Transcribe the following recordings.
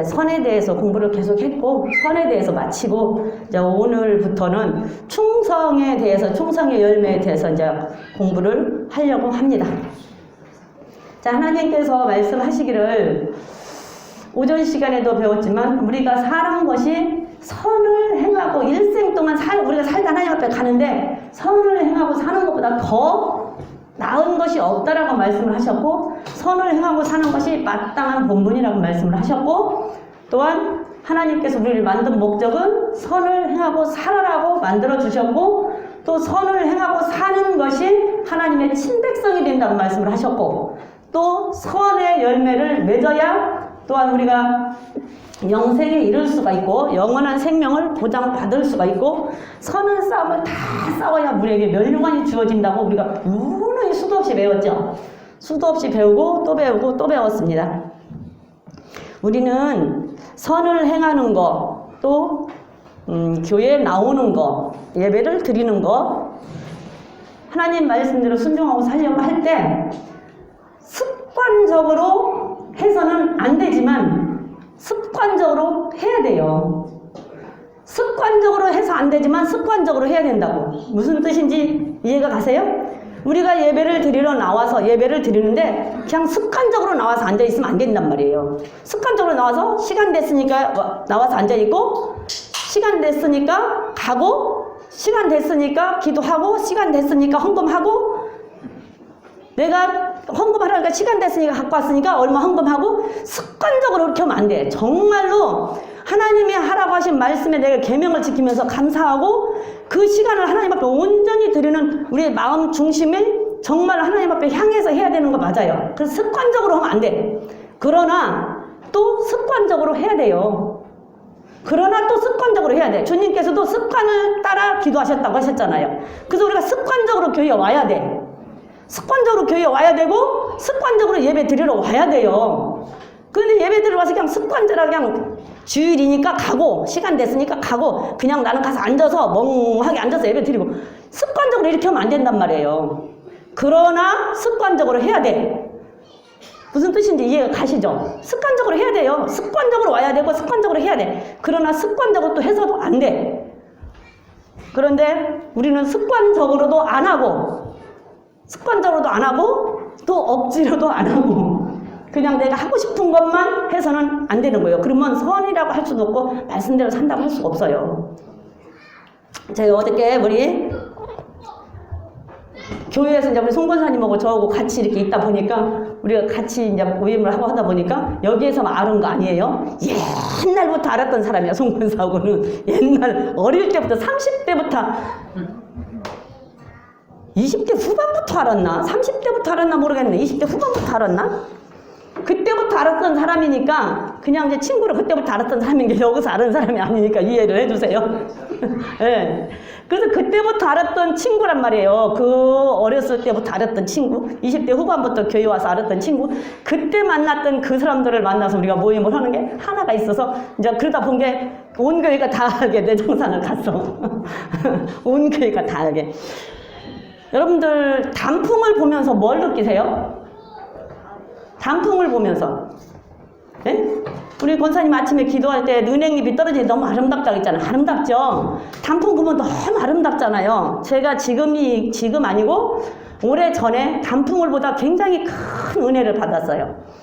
선에 대해서 공부를 계속 했고, 선에 대해서 마치고, 이제 오늘부터는 충성에 대해서, 충성의 열매에 대해서 이제 공부를 하려고 합니다. 자, 하나님께서 말씀하시기를 오전 시간에도 배웠지만, 우리가 사는 것이 선을 행하고 일생 동안 우리가 살다 하나님 앞에 가는데, 선을 행하고 사는 것보다 더 나은 것이 없다라고 말씀을 하셨고, 선을 행하고 사는 것이 마땅한 본분이라고 말씀을 하셨고, 또한 하나님께서 우리를 만든 목적은 선을 행하고 살아라고 만들어 주셨고, 또 선을 행하고 사는 것이 하나님의 친백성이 된다고 말씀을 하셨고, 또 선의 열매를 맺어야 또한 우리가 영생에 이를 수가 있고 영원한 생명을 보장받을 수가 있고, 선한 싸움을 다 싸워야 우리에게 멸류관이 주어진다고 우리가 무능히 수도 없이 배웠죠. 수도 없이 배우고 또 배우고 또 배웠습니다. 우리는 선을 행하는 거, 또 교회에 나오는 거, 예배를 드리는 거, 하나님 말씀대로 순종하고 살려고 할 때 습관적으로 해서는 안 되지만 습관적으로 해야 돼요. 습관적으로 해서 안 되지만 습관적으로 해야 된다고. 무슨 뜻인지 이해가 가세요? 우리가 예배를 드리러 나와서 예배를 드리는데 그냥 습관적으로 나와서 앉아있으면 안 된단 말이에요. 습관적으로 나와서 시간 됐으니까 나와서 앉아있고, 시간 됐으니까 가고, 시간 됐으니까 기도하고, 시간 됐으니까 헌금하고, 내가 헌금하라니까 시간 됐으니까 갖고 왔으니까 얼마 헌금하고, 습관적으로 그렇게 하면 안 돼. 정말로 하나님이 하라고 하신 말씀에 내가 계명을 지키면서 감사하고, 그 시간을 하나님 앞에 온전히 드리는 우리의 마음 중심을 정말 하나님 앞에 향해서 해야 되는 거 맞아요. 그래서 습관적으로 하면 안 돼. 그러나 또 습관적으로 해야 돼요. 그러나 또 습관적으로 해야 돼. 주님께서도 습관을 따라 기도하셨다고 하셨잖아요. 그래서 우리가 습관적으로 교회에 와야 돼. 습관적으로 교회에 와야 되고, 습관적으로 예배 드리러 와야 돼요. 근데 예배 드리러 와서 그냥 습관적으로 그냥 주일이니까 가고, 시간 됐으니까 가고, 그냥 나는 가서 앉아서 멍하게 앉아서 예배 드리고, 습관적으로 이렇게 하면 안 된단 말이에요. 그러나 습관적으로 해야 돼. 무슨 뜻인지 이해가 가시죠? 습관적으로 해야 돼요. 습관적으로 와야 되고 습관적으로 해야 돼. 그러나 습관적으로 또 해서도 안 돼. 그런데 우리는 습관적으로도 안 하고, 습관적으로도 안 하고, 또 억지로도 안 하고, 그냥 내가 하고 싶은 것만 해서는 안 되는 거예요. 그러면 선이라고 할 수도 없고 말씀대로 산다고 할 수가 없어요. 제가 어저께 우리 교회에서 이제 우리 송권사님하고 저하고 같이 이렇게 있다 보니까, 우리가 같이 이제 모임을 하고 하다 보니까 여기에서 아는 거 아니에요? 옛날부터 알았던 사람이야, 송권사하고는. 옛날 어릴 때부터, 30대부터 20대 후반부터 알았나? 30대부터 알았나 모르겠네. 20대 후반부터 알았나? 그때부터 알았던 사람이니까, 그냥 이제 친구를 그때부터 알았던 사람인 게 여기서 아는 사람이 아니니까 이해를 해주세요. 네. 그래서 그때부터 알았던 친구란 말이에요. 그 어렸을 때부터 알았던 친구, 20대 후반부터 교회 와서 알았던 친구, 그때 만났던 그 사람들을 만나서 우리가 모임을 하는 게 하나가 있어서, 이제 그러다 본 게 온 교회가 다 알게 내정산을 갔어. 온 교회가 다 알게. 여러분들 단풍을 보면서 뭘 느끼세요? 단풍을 보면서, 네? 우리 권사님 아침에 기도할 때 은행잎이 떨어지니 너무 아름답다고 했잖아요. 아름답죠? 단풍 보면 너무 아름답잖아요. 제가 지금 아니고 오래 전에 단풍을 보다 굉장히 큰 은혜를 받았어요.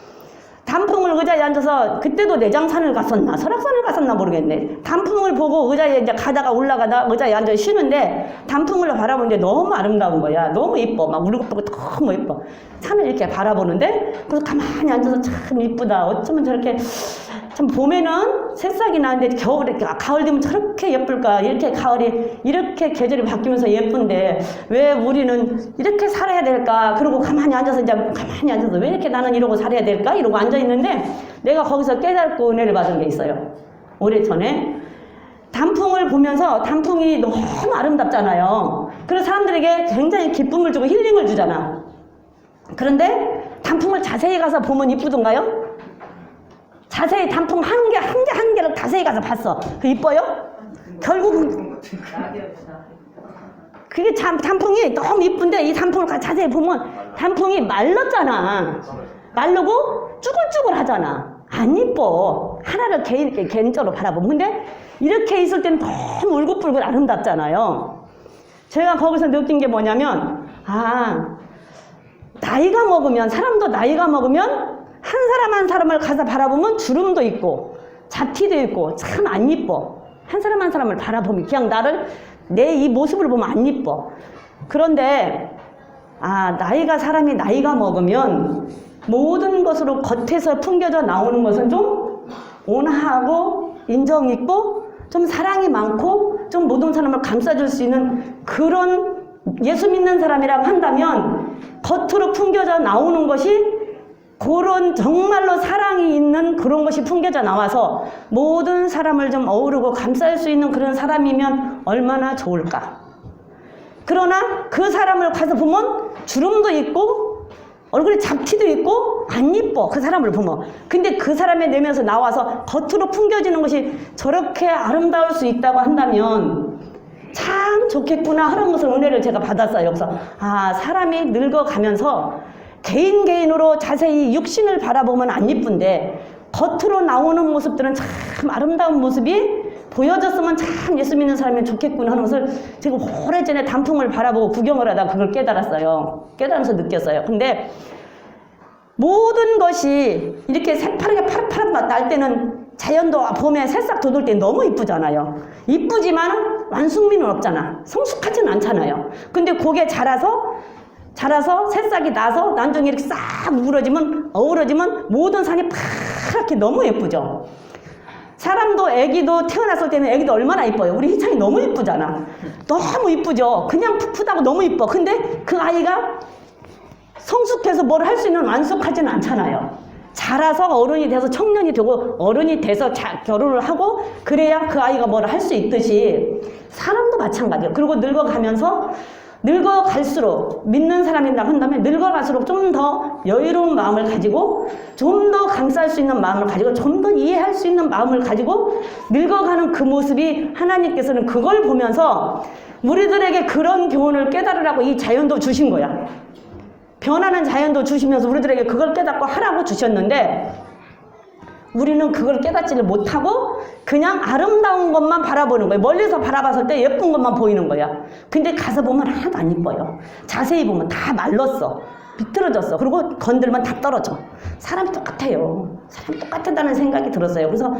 단풍을 의자에 앉아서, 그때도 내장산을 갔었나 설악산을 갔었나 모르겠네. 단풍을 보고 의자에 이제 가다가 올라가다 의자에 앉아 쉬는데 단풍을 바라보는데 너무 아름다운 거야. 너무 이뻐. 막 우리 보고 너무 이뻐. 산을 이렇게 바라보는데, 그래서 가만히 앉아서 참 이쁘다. 어쩌면 저렇게, 참 봄에는 새싹이 나는데 겨울에, 가을 되면 저렇게 예쁠까? 이렇게 가을이, 이렇게 계절이 바뀌면서 예쁜데 왜 우리는 이렇게 살아야 될까? 그러고 가만히 앉아서 왜 이렇게 나는 이러고 살아야 될까? 이러고 앉아 있는데, 내가 거기서 깨닫고 은혜를 받은 게 있어요. 오래전에 단풍을 보면서, 단풍이 너무 아름답잖아요. 그래서 사람들에게 굉장히 기쁨을 주고 힐링을 주잖아. 그런데 단풍을 자세히 가서 보면 이쁘던가요? 자세히 단풍 한 개를 자세히 가서 봤어. 그 이뻐요? 결국은 그게 단풍이 너무 이쁜데, 이 단풍을 자세히 보면 단풍이 말랐잖아. 마르고 쭈글쭈글 하잖아. 안 이뻐. 하나를 개인적으로 바라보면. 근데 이렇게 있을 때는 너무 울긋불긋 아름답잖아요. 제가 거기서 느낀 게 뭐냐면, 나이가 먹으면, 사람도 나이가 먹으면 한 사람 한 사람을 가서 바라보면 주름도 있고 잡티도 있고 참 안 이뻐. 한 사람 한 사람을 바라보면 그냥 내 이 모습을 보면 안 이뻐. 그런데 사람이 나이가 먹으면 모든 것으로 겉에서 풍겨져 나오는 것은 좀 온화하고 인정 있고 좀 사랑이 많고 좀 모든 사람을 감싸줄 수 있는 그런 예수 믿는 사람이라고 한다면 겉으로 풍겨져 나오는 것이 그런 정말로 사랑이 있는 그런 것이 풍겨져 나와서 모든 사람을 좀 어우르고 감쌀 수 있는 그런 사람이면 얼마나 좋을까. 그러나 그 사람을 가서 보면 주름도 있고 얼굴에 잡티도 있고 안 이뻐. 그 사람을 보면. 근데 그 사람의 내면에서 나와서 겉으로 풍겨지는 것이 저렇게 아름다울 수 있다고 한다면 참 좋겠구나 하는 것을 은혜를 제가 받았어요. 그래서 사람이 늙어가면서 개인으로 자세히 육신을 바라보면 안 이쁜데 겉으로 나오는 모습들은 참 아름다운 모습이 보여졌으면 참 예수 믿는 사람이면 좋겠구나 하는 것을 제가 오래전에 단풍을 바라보고 구경을 하다 그걸 깨달았어요. 깨달으면서 느꼈어요. 근데 모든 것이 이렇게 새파랗게 파릇파릇 날 때는 자연도 봄에 새싹 돋을 때 너무 이쁘잖아요. 이쁘지만 완숙미는 없잖아. 성숙하지는 않잖아요. 근데 그게 자라서 새싹이 나서 나중에 이렇게 싹 어우러지면 모든 산이 파랗게 너무 예쁘죠. 사람도 애기도 태어났을 때는 애기도 얼마나 이뻐요. 우리 희창이 너무 이쁘잖아. 너무 이쁘죠. 그냥 풋풋하고 너무 이뻐. 근데 그 아이가 성숙해서 뭘 할 수 있는 완숙하지는 않잖아요. 자라서 어른이 돼서 청년이 되고 어른이 돼서 결혼을 하고 그래야 그 아이가 뭘 할 수 있듯이 사람도 마찬가지예요. 그리고 늙어갈수록 믿는 사람이라고 한다면 늙어갈수록 좀 더 여유로운 마음을 가지고 좀 더 감쌀 수 있는 마음을 가지고 좀 더 이해할 수 있는 마음을 가지고 늙어가는 그 모습이 하나님께서는 그걸 보면서 우리들에게 그런 교훈을 깨달으라고 이 자연도 주신 거야. 변하는 자연도 주시면서 우리들에게 그걸 깨닫고 하라고 주셨는데 우리는 그걸 깨닫지를 못하고 그냥 아름다운 것만 바라보는 거예요. 멀리서 바라봤을 때 예쁜 것만 보이는 거야. 근데 가서 보면 하나도 안 이뻐요. 자세히 보면 다 말랐어. 비틀어졌어. 그리고 건들면 다 떨어져. 사람이 똑같아요. 사람이 똑같다는 생각이 들었어요. 그래서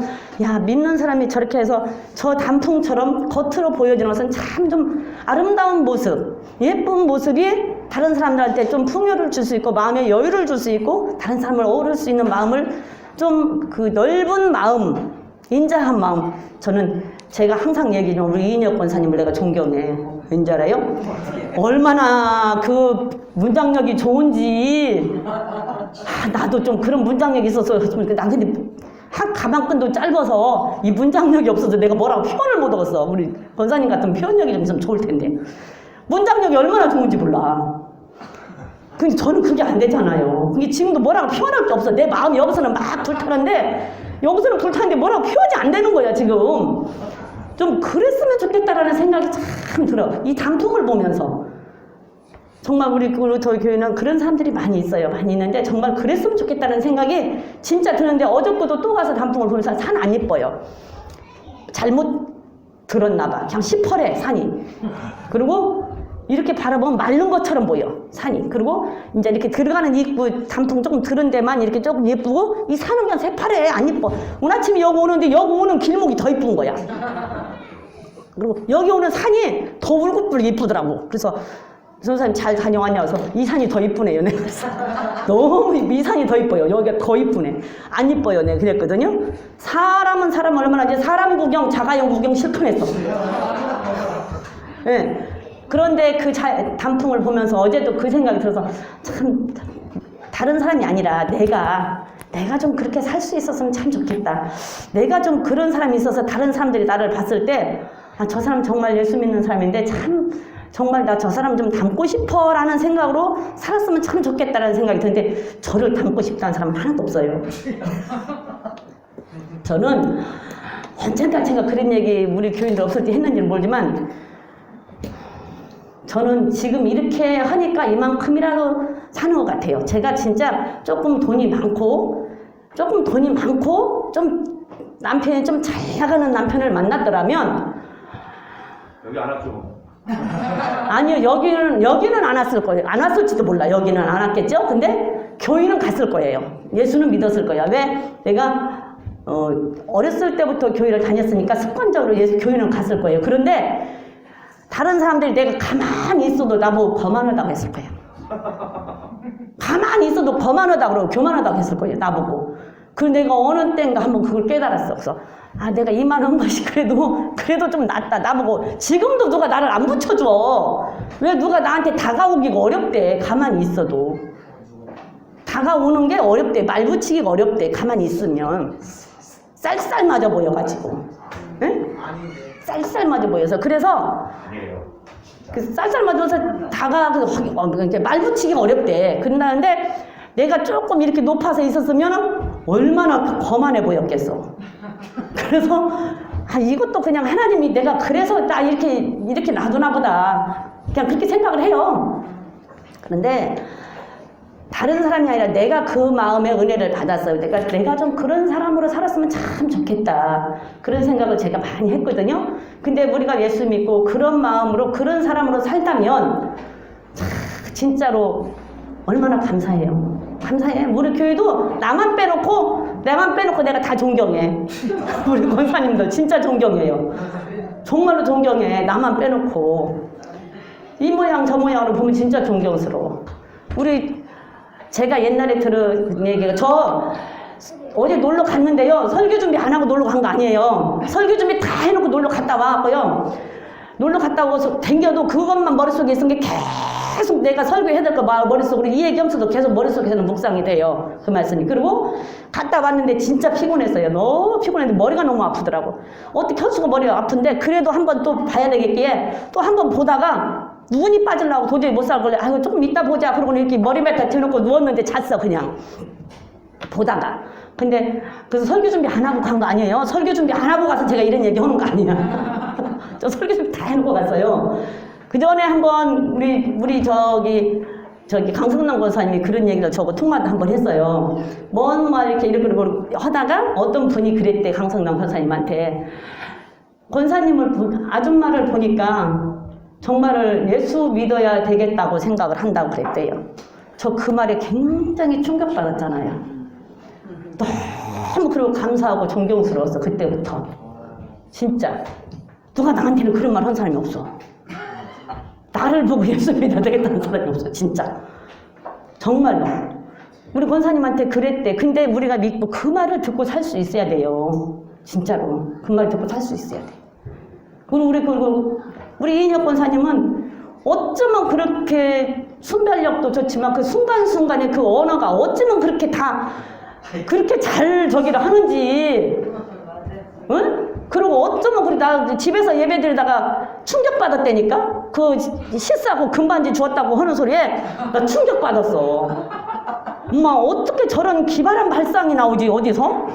믿는 사람이 저렇게 해서 저 단풍처럼 겉으로 보여지는 것은 참 좀 아름다운 모습, 예쁜 모습이 다른 사람들한테 좀 풍요를 줄 수 있고 마음에 여유를 줄 수 있고 다른 사람을 어우를 수 있는 마음을 좀 그 넓은 마음, 인자한 마음. 저는 제가 항상 얘기하는 우리 이인혁 권사님을 내가 존경해. 왠지 알아요? 얼마나 그 문장력이 좋은지. 나도 좀 그런 문장력이 있어서 난 근데 한 가방끈도 짧아서 이 문장력이 없어서 내가 뭐라고 표현을 못 하겠어. 우리 권사님 같은 표현력이 좀 있으면 좋을 텐데. 문장력이 얼마나 좋은지 몰라. 근데 저는 그게 안 되잖아요. 그게 지금도 뭐라고 표현할 게 없어. 내 마음이 여기서는 막 불타는데 여기서는 불타는데 뭐라고 표현이 안 되는 거야 지금. 좀 그랬으면 좋겠다라는 생각이 참 들어. 이 단풍을 보면서 정말 우리 저희 교회는 그런 사람들이 많이 있어요. 많이 있는데 정말 그랬으면 좋겠다는 생각이 진짜 드는데 어저께도 또 가서 단풍을 보면서 산 안 예뻐요. 잘못 들었나 봐. 그냥 시퍼래 산이. 그리고 이렇게 바라보면 마른 것처럼 보여 산이. 그리고 이제 이렇게 들어가는 입구 단풍 조금 들은 데만 이렇게 조금 예쁘고 이 산은 그냥 새파래 안 예뻐. 오늘 아침에 여기 오는데 여기 오는 길목이 더 예쁜 거야. 그리고 여기 오는 산이 더 울긋불긋 예쁘더라고. 그래서 선생님 잘 다녀왔냐고 해서 이 산이 더 이쁘네요. 내가 그래서 너무 이 산이 더 이뻐요. 여기가 더 이쁘네. 안 이뻐요. 내가 그랬거든요. 사람은 사람 얼마나 이제 사람 구경, 자가용 구경 실컷했어. 네. 그런데 그 단풍을 보면서 어제도 그 생각이 들어서 참 다른 사람이 아니라 내가 좀 그렇게 살 수 있었으면 참 좋겠다. 내가 좀 그런 사람이 있어서 다른 사람들이 나를 봤을 때 저 사람 정말 예수 믿는 사람인데 참 정말 나 저 사람 좀 닮고 싶어 라는 생각으로 살았으면 참 좋겠다라는 생각이 드는데 저를 닮고 싶다는 사람은 하나도 없어요. 저는 언젠가 제가 그런 얘기 우리 교인들 없을 때 했는지는 모르지만 저는 지금 이렇게 하니까 이만큼이라도 사는 것 같아요. 제가 진짜 조금 돈이 많고 좀 남편이 좀 잘 나가는 남편을 만났더라면 여기 안 왔죠? 아니요, 여기는 안 왔을 거예요. 안 왔을지도 몰라. 여기는 안 왔겠죠? 근데 교회는 갔을 거예요. 예수는 믿었을 거야. 왜? 내가 어렸을 때부터 교회를 다녔으니까 습관적으로 교회는 갔을 거예요. 그런데 다른 사람들이 내가 가만히 있어도 나보고 거만하다고 했을 거예요. 가만히 있어도 거만하다고 그러고 교만하다고 했을 거예요. 나보고. 그리고 내가 어느 때인가 한번 그걸 깨달았어. 그래서 아, 내가 이만한 것이 그래도 좀 낫다. 나보고 지금도 누가 나를 안 붙여줘. 왜 누가 나한테 다가오기가 어렵대. 가만히 있어도. 다가오는 게 어렵대. 말 붙이기가 어렵대. 가만히 있으면. 쌀쌀 맞아 보여가지고. 응? 쌀쌀 맞아 보여서. 그래서 그 쌀쌀 맞아서 이렇게 말 붙이기가 어렵대. 그런다는데 내가 조금 이렇게 높아서 있었으면 얼마나 거만해 보였겠어. 그래서 이것도 그냥 하나님이 내가 그래서 나 이렇게 놔두나 보다. 그냥 그렇게 생각을 해요. 그런데 다른 사람이 아니라 내가 그 마음의 은혜를 받았어요. 내가 좀 그런 사람으로 살았으면 참 좋겠다. 그런 생각을 제가 많이 했거든요. 근데 우리가 예수 믿고 그런 마음으로 그런 사람으로 살다면 진짜로 얼마나 감사해요. 감사해. 우리 교회도 나만 빼놓고 내가 다 존경해. 우리 권사님도 진짜 존경해요. 정말로 존경해. 나만 빼놓고. 이 모양 저 모양으로 보면 진짜 존경스러워. 제가 옛날에 들은 얘기가 어제 놀러 갔는데요. 설교 준비 안 하고 놀러 간 거 아니에요. 설교 준비 다 해놓고 놀러 갔다 와갖고요. 놀러 갔다 오고서 댕겨도 그것만 머릿속에 있은 게 계속 내가 설교해야 될 거 머릿속으로 이 얘기 하면서도 계속 머릿속에서는 묵상이 돼요. 그 말씀이. 그리고 갔다 왔는데 진짜 피곤했어요. 너무 피곤했는데 머리가 너무 아프더라고. 어떻게 혈수가 머리가 아픈데 그래도 한번 또 봐야 되겠기에 또 한번 보다가 눈이 빠지려고 도저히 못 살걸래. 아이고 조금 이따 보자. 그러고 이렇게 머리맡에 대놓고 누웠는데 잤어 그냥. 보다가. 근데 그래서 설교 준비 안 하고 간 거 아니에요. 설교 준비 안 하고 가서 제가 이런 얘기 하는 거 아니야. 저 설교 준비 다 해놓고 갔어요. 그 전에 한번 우리 저기 강성남 권사님이 그런 얘기를 저거 통화도 한번 했어요. 뭔 말 이렇게 하다가 어떤 분이 그랬대. 강성남 권사님한테. 권사님을 아줌마를 보니까 정말을 예수 믿어야 되겠다고 생각을 한다고 그랬대요. 저 그 말에 굉장히 충격받았잖아요. 너무 그리고 감사하고 존경스러웠어. 그때부터. 진짜. 누가 나한테는 그런 말 한 사람이 없어. 나를 보고 예수 믿어야 되겠다는 사람이 없어. 진짜. 정말로. 우리 권사님한테 그랬대. 근데 우리가 믿고 그 말을 듣고 살 수 있어야 돼요. 진짜로. 그 말 듣고 살 수 있어야 돼. 그리고 우리 이인혁 권사님은 어쩌면 그렇게 순발력도 좋지만 그 순간순간에 그 언어가 어쩌면 그렇게 잘 저기를 하는지. 응? 그리고 어쩌면 나 집에서 예배 드리다가 충격받았다니까? 그 실수하고 금반지 주었다고 하는 소리에 나 충격받았어. 엄마 어떻게 저런 기발한 발상이 나오지 어디서?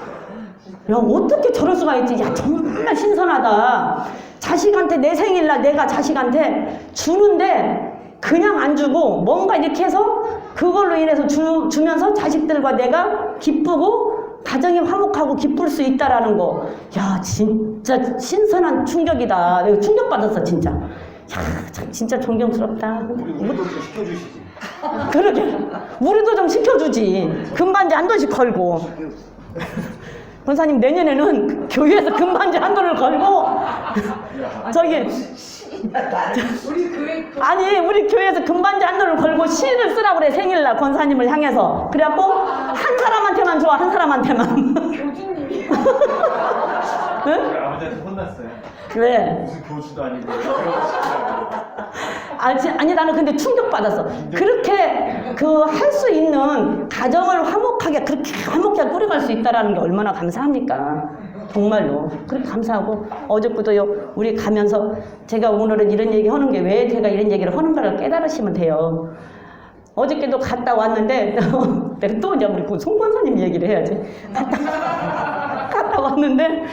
야 어떻게 저럴 수가 있지? 야 정말 신선하다. 자식한테 내 생일날 내가 자식한테 주는데 그냥 안 주고 뭔가 이렇게 해서 그걸로 인해서 주면서 자식들과 내가 기쁘고 가정이 화목하고 기쁠 수 있다라는 거. 야 진짜 신선한 충격이다. 내가 충격받았어 진짜. 야 참 진짜 존경스럽다. 우리도 좀 시켜주시지. 그러게. 우리도 좀 시켜주지. 금반지 한 돈씩 걸고. 권사님 내년에는 교회에서 금반지 한 돈을 걸고 저기 우리 교회에서 금반지 한 돈을 걸고 시를 쓰라고 그래. 생일날 권사님을 향해서. 그래갖고 한 사람한테만 줘. 한 사람한테만. 교주님이. 응? 아버지한테 혼났어요. 왜? 무슨 교주도 아니고. 아니 나는 근데 충격받았어. 그렇게 할 수 있는 가정을 화목하게 그렇게 화목하게 꾸려갈 수 있다라는 게 얼마나 감사합니까? 정말로 그렇게 감사하고 어저께도요 우리 가면서 제가 오늘은 이런 얘기 하는 게 왜 제가 이런 얘기를 하는가를 깨달으시면 돼요. 어저께도 갔다 왔는데 내가 또 이제 우리 송 권사님 얘기를 해야지. 갔다 왔는데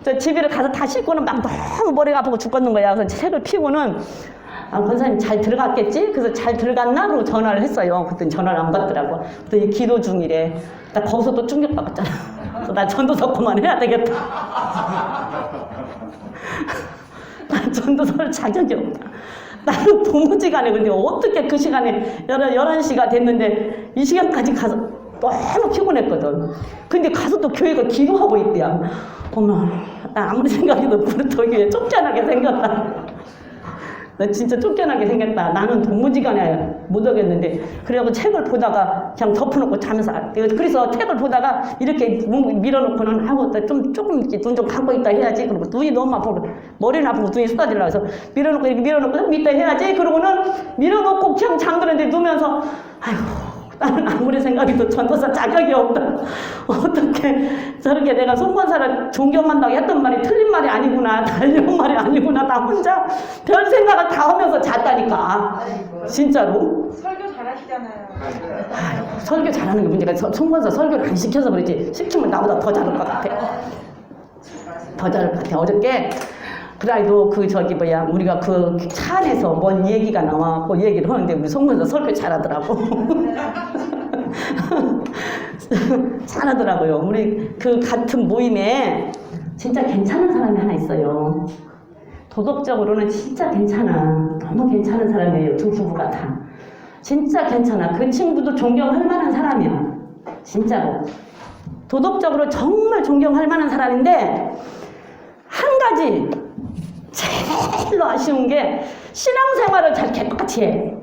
저 집에 가서 다 씻고는 막 너무 머리가 아프고 죽겠는 거야. 그래서 책을 피고는 권사님 잘 들어갔겠지? 그래서 잘 들어갔나? 그러고 전화를 했어요. 그랬더니 전화를 안 받더라고. 그랬더니 기도 중이래. 나 거기서 또 충격받았잖아. 나 전도서 그만해야 되겠다. 나 전도서를 자격이 없다. 나는 도무지간에 근데 어떻게 그 시간에 11시가 됐는데 이 시간까지 가서 너무 피곤했거든. 근데 가서 또 교회가 기도하고 있대요. 어머, 나 아무리 생각해도 부르터기에 쫓겨나게 생겼다. 나 진짜 쫓겨나게 생겼다. 나는 도무지간에 못 오겠는데. 그래갖고 책을 보다가 그냥 덮어놓고 자면서. 그래서 책을 보다가 이렇게 밀어놓고는 하고 조금 이렇게 눈 좀 감고 있다 해야지. 그리고 눈이 너무 아프고 머리는 아프고 눈이 쏟아지려고 해서 밀어놓고 이렇게 밀어놓고 좀 있다 해야지. 그러고는 밀어놓고 그냥 잠드는데 누면서 아이고. 나는 아무리 생각해도 전도사 자격이 없다. 어떻게 저렇게 내가 송권사를 존경한다고 했던 말이 틀린 말이 아니구나. 달려온 말이 아니구나. 나 혼자 별 생각을 다 하면서 잤다니까. 진짜로. 설교 잘하시잖아요. 아이고, 설교 잘하는 게 문제가 송권사 설교를 안 시켜서 그렇지. 시키면 나보다 더 잘할 것 같아. 더 잘할 것 같아. 어저께 그래도 우리가 그 차 안에서 뭔 얘기가 나와갖고 얘기를 하는데 우리 송문서 설교 잘하더라고. 잘하더라고요. 우리 그 같은 모임에 진짜 괜찮은 사람이 하나 있어요. 도덕적으로는 진짜 괜찮아. 너무 괜찮은 사람이에요. 두 부부가 다. 진짜 괜찮아. 그 친구도 존경할 만한 사람이야. 진짜로. 도덕적으로 정말 존경할 만한 사람인데 한 가지 제일로 아쉬운 게 신앙생활을 잘 개떡같이 해.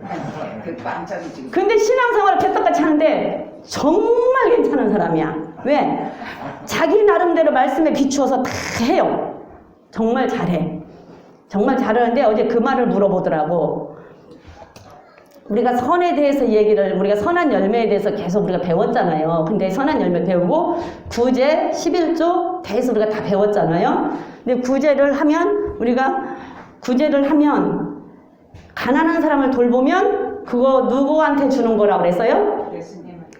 근데 신앙생활을 개떡같이 하는데 정말 괜찮은 사람이야. 왜? 자기 나름대로 말씀에 비추어서 다 해요. 정말 잘해. 정말 잘하는데 어제 그 말을 물어보더라고. 우리가 선에 대해서 우리가 선한 열매에 대해서 계속 우리가 배웠잖아요. 근데 선한 열매 배우고 구제, 11조 대해서 우리가 다 배웠잖아요. 근데 우리가 구제를 하면 가난한 사람을 돌보면 그거 누구한테 주는 거라고 그랬어요?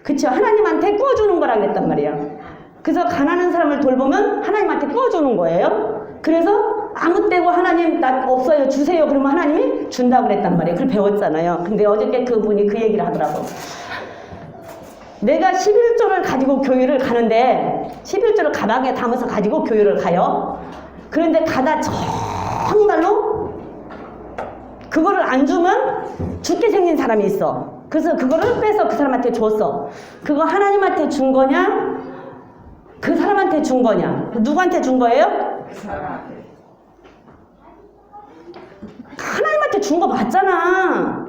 그쵸. 하나님한테 구워주는 거라고 그랬단 말이에요. 그래서 가난한 사람을 돌보면 하나님한테 구워주는 거예요. 그래서 아무 때고 하나님 나 없어요 주세요 그러면 하나님이 준다고 그랬단 말이에요. 그걸 배웠잖아요. 근데 어저께 그분이 그 얘기를 하더라고. 내가 11조를 가지고 교회를 가는데 11조를 가방에 담아서 가지고 교회를 가요. 그런데 가다 정말로 그거를 안 주면 죽게 생긴 사람이 있어. 그래서 그거를 빼서 그 사람한테 줬어. 그거 하나님한테 준 거냐? 그 사람한테 준 거냐? 누구한테 준 거예요? 하나님한테 준 거 맞잖아.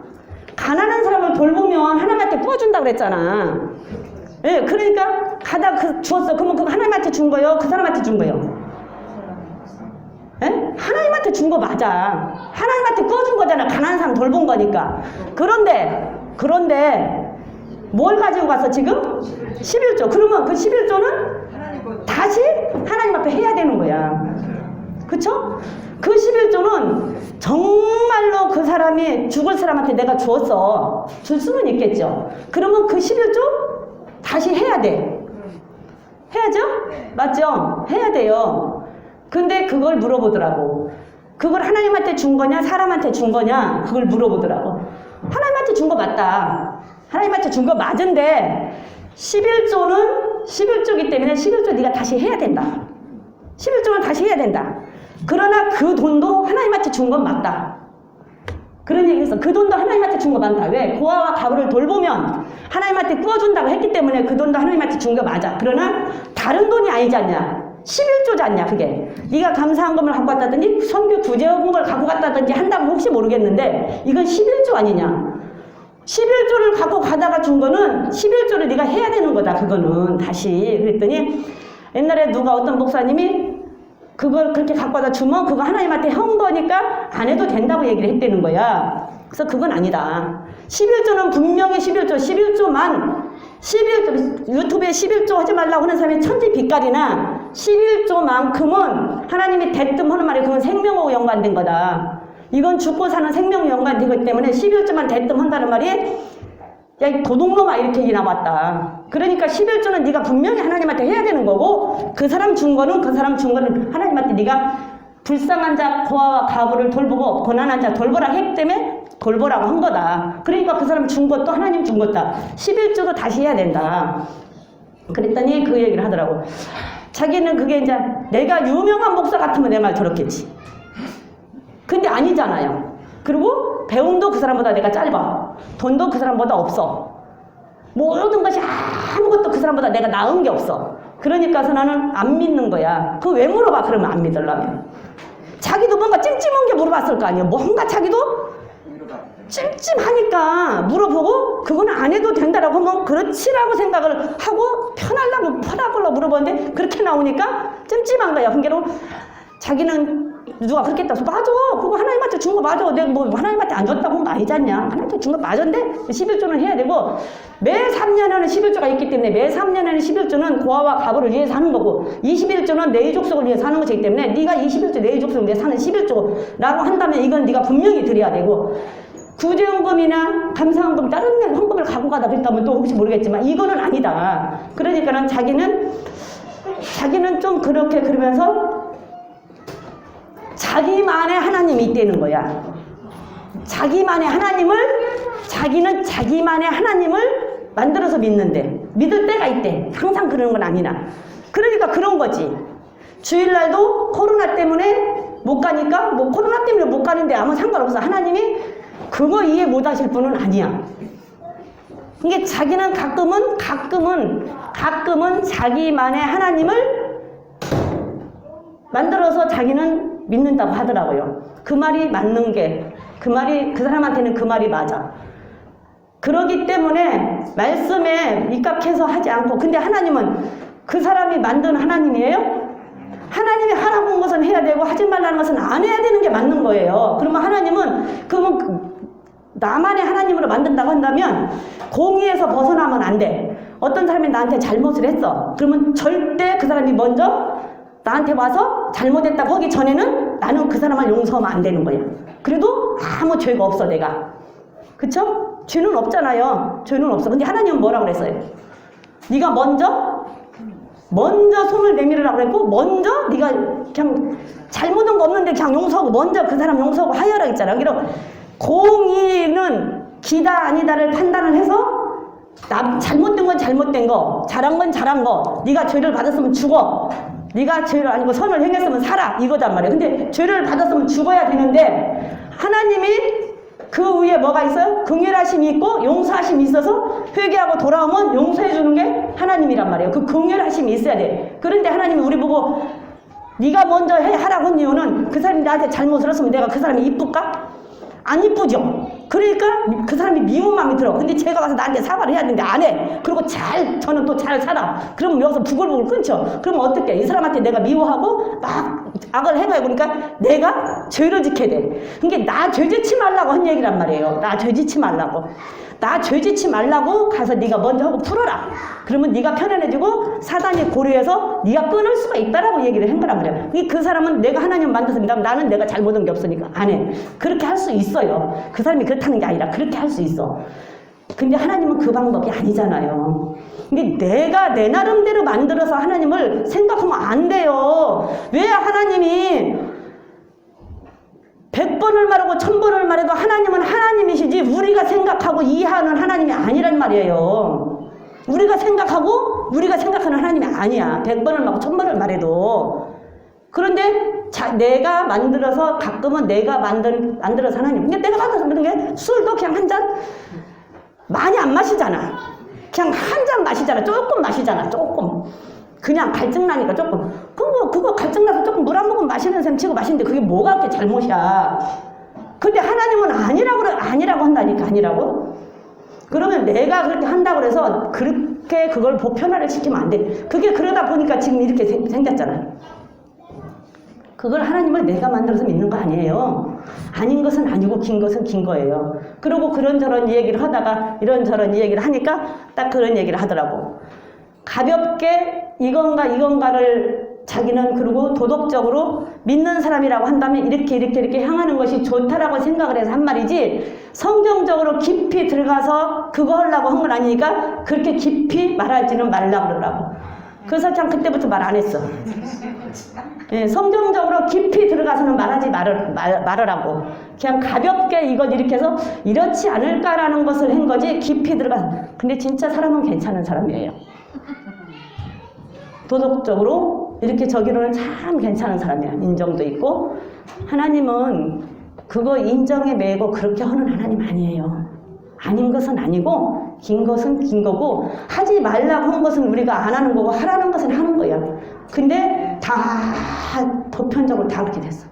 가난한 사람을 돌보면 하나님한테 구워준다고 그랬잖아. 예, 그러니까 가다 주었어. 그러면 그거 하나님한테 준 거예요? 그 사람한테 준 거예요? 예? 하나님한테 준 거 맞아. 하나님한테 구워준 거잖아. 가난한 사람 돌본 거니까. 그런데 뭘 가지고 가서 지금? 11조. 그러면 그 11조는 다시 하나님 앞에 해야 되는 거야. 그쵸? 그 11조는 정말로 그 사람이 죽을 사람한테 내가 주었어. 줄 수는 있겠죠. 그러면 그 11조 다시 해야 돼. 해야죠? 맞죠? 해야 돼요. 근데 그걸 물어보더라고. 그걸 하나님한테 준 거냐 사람한테 준 거냐 그걸 물어보더라고. 하나님한테 준 거 맞다. 하나님한테 준 거 맞은데 11조이기 때문에 11조 네가 다시 해야 된다. 11조는 다시 해야 된다. 그러나 그 돈도 하나님한테 준 건 맞다. 그런 얘기했어. 그 돈도 하나님한테 준 거 맞다. 왜? 고아와 가부를 돌보면 하나님한테 구워준다고 했기 때문에 그 돈도 하나님한테 준 거 맞아. 그러나 다른 돈이 아니지 않냐. 11조지 않냐 그게. 네가 감사한금을 갖고 갔다든지 선교 구제금을 갖고 갔다든지 한다면 혹시 모르겠는데 이건 11조 아니냐. 11조를 갖고 가다가 준 거는 11조를 네가 해야 되는 거다. 그거는 다시. 그랬더니 옛날에 어떤 목사님이 그걸 그렇게 갖고 가다 주면 그거 하나님한테 한 거니까 안 해도 된다고 얘기를 했다는 거야. 그래서 그건 아니다. 11조는 분명히 11조만 11조, 유튜브에 11조 하지 말라고 하는 사람이 천지 빛깔이나 11조만큼은 하나님이 대뜸 하는 말이 그건 생명하고 연관된 거다. 이건 죽고 사는 생명이 연관되기 때문에 11조만 대뜸 한다는 말이 야, 이 도둑놈아 이렇게 얘기 나왔다. 그러니까 11조는 네가 분명히 하나님한테 해야 되는 거고 그 사람 준 거는 하나님한테 네가 불쌍한 자 고아와 가부를 돌보고 고난한 자 돌보라 했기 때문에 돌보라고 한 거다. 그러니까 그 사람 준 것도 하나님 준 거다. 11조도 다시 해야 된다. 그랬더니 그 얘기를 하더라고. 자기는 그게 이제 내가 유명한 목사 같으면 내 말 들었겠지. 근데 아니잖아요. 그리고 배움도 그 사람보다 내가 짧아. 돈도 그 사람보다 없어. 모든 것이 아무것도 그 사람보다 내가 나은 게 없어. 그러니까 나는 안 믿는 거야. 그거 왜 물어봐? 그러면 안 믿으려면. 자기도 뭔가 찜찜한 게 물어봤을 거 아니에요. 뭔가 자기도 찜찜하니까 물어보고 그거는 안 해도 된다라고 하면 그렇지라고 생각을 하고 편하려고 물어보는데 그렇게 나오니까 찜찜한 거야. 그러니까 자기는 누가 그렇게 했다고 맞아. 그거 하나님한테 준 거 맞아. 내가 뭐 하나님한테 안 줬다고 하면 아니지 않냐. 하나님한테 준 거 맞은데 11조는 해야 되고 매 3년에는 11조가 있기 때문에 매 3년에는 11조는 고아와 가부를 위해서 하는 거고 21조는 내 족속을 위해서 하는 것이기 때문에 네가 21조 내 족속을 위해서 하는 11조라고 한다면 이건 네가 분명히 드려야 되고 구제헌금이나 감사헌금 다른 헌금을 갖고 가다 그랬다면 또 혹시 모르겠지만 이거는 아니다. 그러니까는 자기는 좀 그렇게 그러면서 자기만의 하나님이 있다는 거야. 자기만의 하나님을 자기는 자기만의 하나님을 만들어서 믿는데 믿을 때가 있대. 항상 그러는 건 아니나. 그러니까 그런 거지. 주일날도 코로나 때문에 못 가니까 뭐 코로나 때문에 못 가는데 아무 상관없어. 하나님이 그거 이해 못 하실 분은 아니야. 이게 자기는 가끔은 자기만의 하나님을 만들어서 자기는 믿는다고 하더라고요. 그 말이 맞는 게, 그 사람한테는 그 말이 맞아. 그러기 때문에 말씀에 입각해서 하지 않고, 근데 하나님은 그 사람이 만든 하나님이에요? 하나님이 하라고 한 것은 해야 되고 하지 말라는 것은 안 해야 되는 게 맞는 거예요. 그러면 하나님은 그러면 나만의 하나님으로 만든다고 한다면 공의에서 벗어나면 안 돼. 어떤 사람이 나한테 잘못을 했어. 그러면 절대 그 사람이 먼저 나한테 와서 잘못했다고 하기 전에는 나는 그 사람을 용서하면 안 되는 거야. 그래도 아무 죄가 없어 내가. 그쵸? 죄는 없잖아요. 죄는 없어. 근데 하나님은 뭐라고 그랬어요? 네가 먼저 손을 내밀으라고 그랬고 먼저 네가 그냥 잘못한 거 없는데 그냥 용서하고 먼저 그 사람 용서하고 하여라 했잖아. 그래서 공의는 기다 아니다를 판단을 해서 잘못된 건 잘못된 거, 잘한 건 잘한 거, 네가 죄를 받았으면 죽어. 네가 죄를 아니고 선을 행했으면 살아. 이거단 말이야. 근데 죄를 받았으면 죽어야 되는데 하나님이 그 위에 뭐가 있어요? 긍휼하심이 있고 용서하심이 있어서 회개하고 돌아오면 용서해 주는 게 하나님이란 말이에요. 그 긍휼하심이 있어야 돼. 그런데 하나님이 우리 보고 네가 먼저 하라고 한 이유는 그 사람이 나한테 잘못을 했으면 내가 그 사람이 이쁠까? 안 이쁘죠? 그러니까 그 사람이 미운 마음이 들어. 근데 제가 와서 나한테 사과를 해야 되는데 안 해. 그리고 저는 또 잘 살아. 그러면 여기서 부글부글 끊죠. 그러면 어떻게? 이 사람한테 내가 미워하고 막 악을 행해요. 그러니까 내가 죄를 지켜야 돼. 그러니까 나 죄 짓지 말라고 한 얘기란 말이에요. 나 죄 짓지 말라고. 나 죄 짓지 말라고 가서 네가 먼저 하고 풀어라. 그러면 네가 편안해지고 사단이 고려해서 네가 끊을 수가 있다라고 얘기를 한 거란 말이야. 그 사람은 내가 하나님 만들었습니다. 나는 내가 잘못한 게 없으니까 안 해. 그렇게 할 수 있어요. 그 사람이 그렇다는 게 아니라 그렇게 할 수 있어. 근데 하나님은 그 방법이 아니잖아요. 근데 내가 내 나름대로 만들어서 하나님을 생각하면 안 돼요. 왜 하나님이 100번을 말하고 1000번을 말해도 하나님은 하나님이시지 우리가 생각하고 이해하는 하나님이 아니란 말이에요. 우리가 생각하는 하나님이 아니야. 100번을 말하고 1000번을 말해도. 그런데 내가 만들어서 가끔은 내가 만들어서 하나님. 근데 내가 만들어서 만든 게 술도 그냥 한 잔 많이 안 마시잖아. 그냥 한 잔 마시잖아. 조금 마시잖아. 조금. 그냥 갈증나니까 조금. 그거 갈증나서 조금 물 한 모금 마시는 셈 치고 마시는데 그게 뭐가 그렇게 잘못이야. 근데 하나님은 아니라고 한다니까. 아니라고. 그러면 내가 그렇게 한다고 해서 그렇게 그걸 보편화를 시키면 안 돼. 그게 그러다 보니까 지금 이렇게 생겼잖아. 그걸 하나님을 내가 만들어서 믿는 거 아니에요. 아닌 것은 아니고 긴 것은 긴 거예요. 그리고 그런저런 얘기를 하다가 이런저런 얘기를 하니까 딱 그런 얘기를 하더라고. 가볍게 이건가를 자기는 그리고 도덕적으로 믿는 사람이라고 한다면 이렇게 향하는 것이 좋다라고 생각을 해서 한 말이지 성경적으로 깊이 들어가서 그거 하려고 한 건 아니니까 그렇게 깊이 말하지는 말라고 그러더라고. 그래서 참 그때부터 말 안 했어. 예, 성경적으로 깊이 들어가서는 말하지 말으라고. 그냥 가볍게 이것 이렇게 해서 이렇지 않을까라는 것을 한 거지 깊이 들어가서. 근데 진짜 사람은 괜찮은 사람이에요. 도덕적으로 이렇게 저기로는 참 괜찮은 사람이야. 인정도 있고. 하나님은 그거 인정에 매고 그렇게 하는 하나님 아니에요. 아닌 것은 아니고 긴 것은 긴 거고 하지 말라고 한 것은 우리가 안 하는 거고 하라는 것은 하는 거야. 근데 다 보편적으로 다 그렇게 됐어.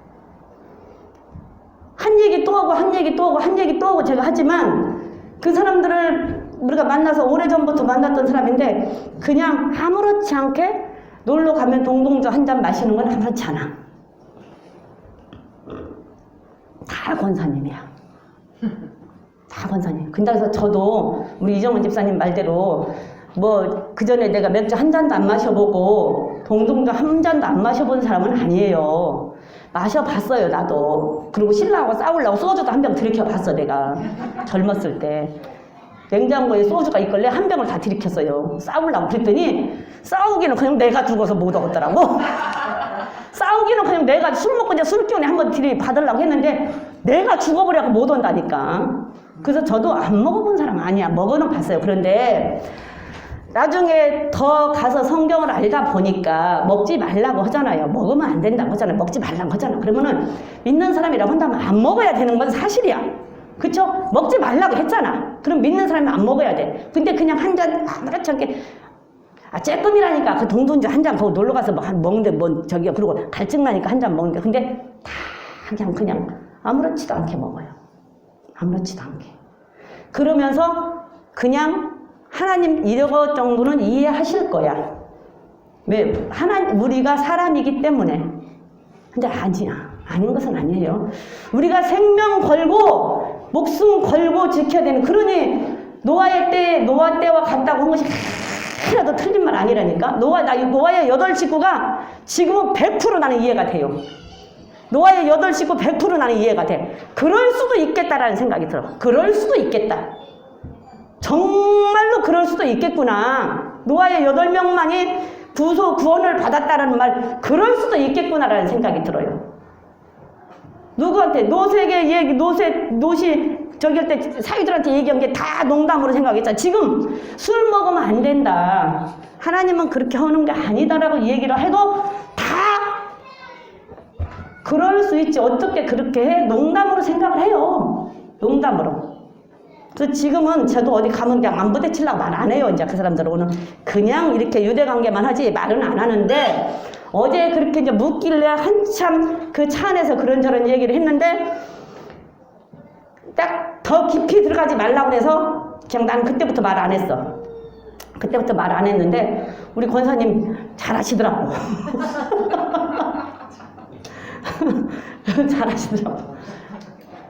한 얘기 또 하고 한 얘기 또 하고 한 얘기 또 하고 제가 하지만 그 사람들을 우리가 만나서 오래전부터 만났던 사람인데 그냥 아무렇지 않게 놀러 가면 동동주 한 잔 마시는 건 아무렇지 않아. 다 권사님이야. 다 권사님. 근데 그래서 저도 우리 이정원 집사님 말대로 뭐 그전에 내가 맥주 한 잔도 안 마셔보고 동동주 한 잔도 안 마셔본 사람은 아니에요. 마셔봤어요 나도. 그리고 신랑하고 싸우려고 소주도 한 병 들이켜봤어 내가 젊었을 때. 냉장고에 소주가 있길래 한 병을 다 들이켰어요. 싸우려고. 그랬더니 싸우기는 그냥 내가 죽어서 못 얻었더라고. 싸우기는 그냥 내가 술 먹고 이제 술 기운에 한번 들이받으려고 했는데 내가 죽어버려서 못 온다니까. 그래서 저도 안 먹어본 사람 아니야. 먹어는 봤어요. 그런데 나중에 더 가서 성경을 알다 보니까 먹지 말라고 하잖아요. 먹으면 안 된다고 하잖아요. 먹지 말라고 하잖아. 그러면은 믿는 사람이라고 한다면 안 먹어야 되는 건 사실이야. 그쵸? 먹지 말라고 했잖아. 그럼 믿는 사람이 안 먹어야 돼. 근데 그냥 한 잔 아무렇지 않게 쬐끔이라니까 그 동동주 한 잔 거기 놀러 가서 뭐 먹는데 뭐 저기요. 그리고 갈증 나니까 한 잔 먹는데 근데 다 그냥 아무렇지도 않게 먹어요. 아무렇지도 않게. 그러면서 그냥 하나님 이거 정도는 이해하실 거야. 왜? 우리가 사람이기 때문에. 근데 아니야. 아닌 것은 아니에요. 우리가 생명 걸고 목숨 걸고 지켜야 되는. 그러니 노아 때와 같다고 한 것이 하나도 틀린 말 아니라니까. 노아의 8식구가 지금은 100% 나는 이해가 돼요. 노아의 8식구 100% 나는 이해가 돼. 그럴 수도 있겠다라는 생각이 들어. 그럴 수도 있겠다. 정말로 그럴 수도 있겠구나. 노아의 8명만이 구원을 받았다라는 말, 그럴 수도 있겠구나라는 생각이 들어요. 누구한테? 노시 저기 할 때 사위들한테 얘기한 게 다 농담으로 생각했잖아. 지금 술 먹으면 안 된다. 하나님은 그렇게 하는 게 아니다라고 얘기를 해도 다 그럴 수 있지. 어떻게 그렇게 해? 농담으로 생각을 해요. 농담으로. 그래서 지금은 저도 어디 가면 그냥 안 부대치려고 말 안 해요. 이제 그 사람들은 그냥 이렇게 유대관계만 하지 말은 안 하는데 어제 그렇게 이제 묻길래 한참 그 차 안에서 그런저런 얘기를 했는데 딱 더 깊이 들어가지 말라고 해서 그냥 나는 그때부터 말 안 했어. 그때부터 말 안 했는데 우리 권사님 잘하시더라고. 잘하시더라고.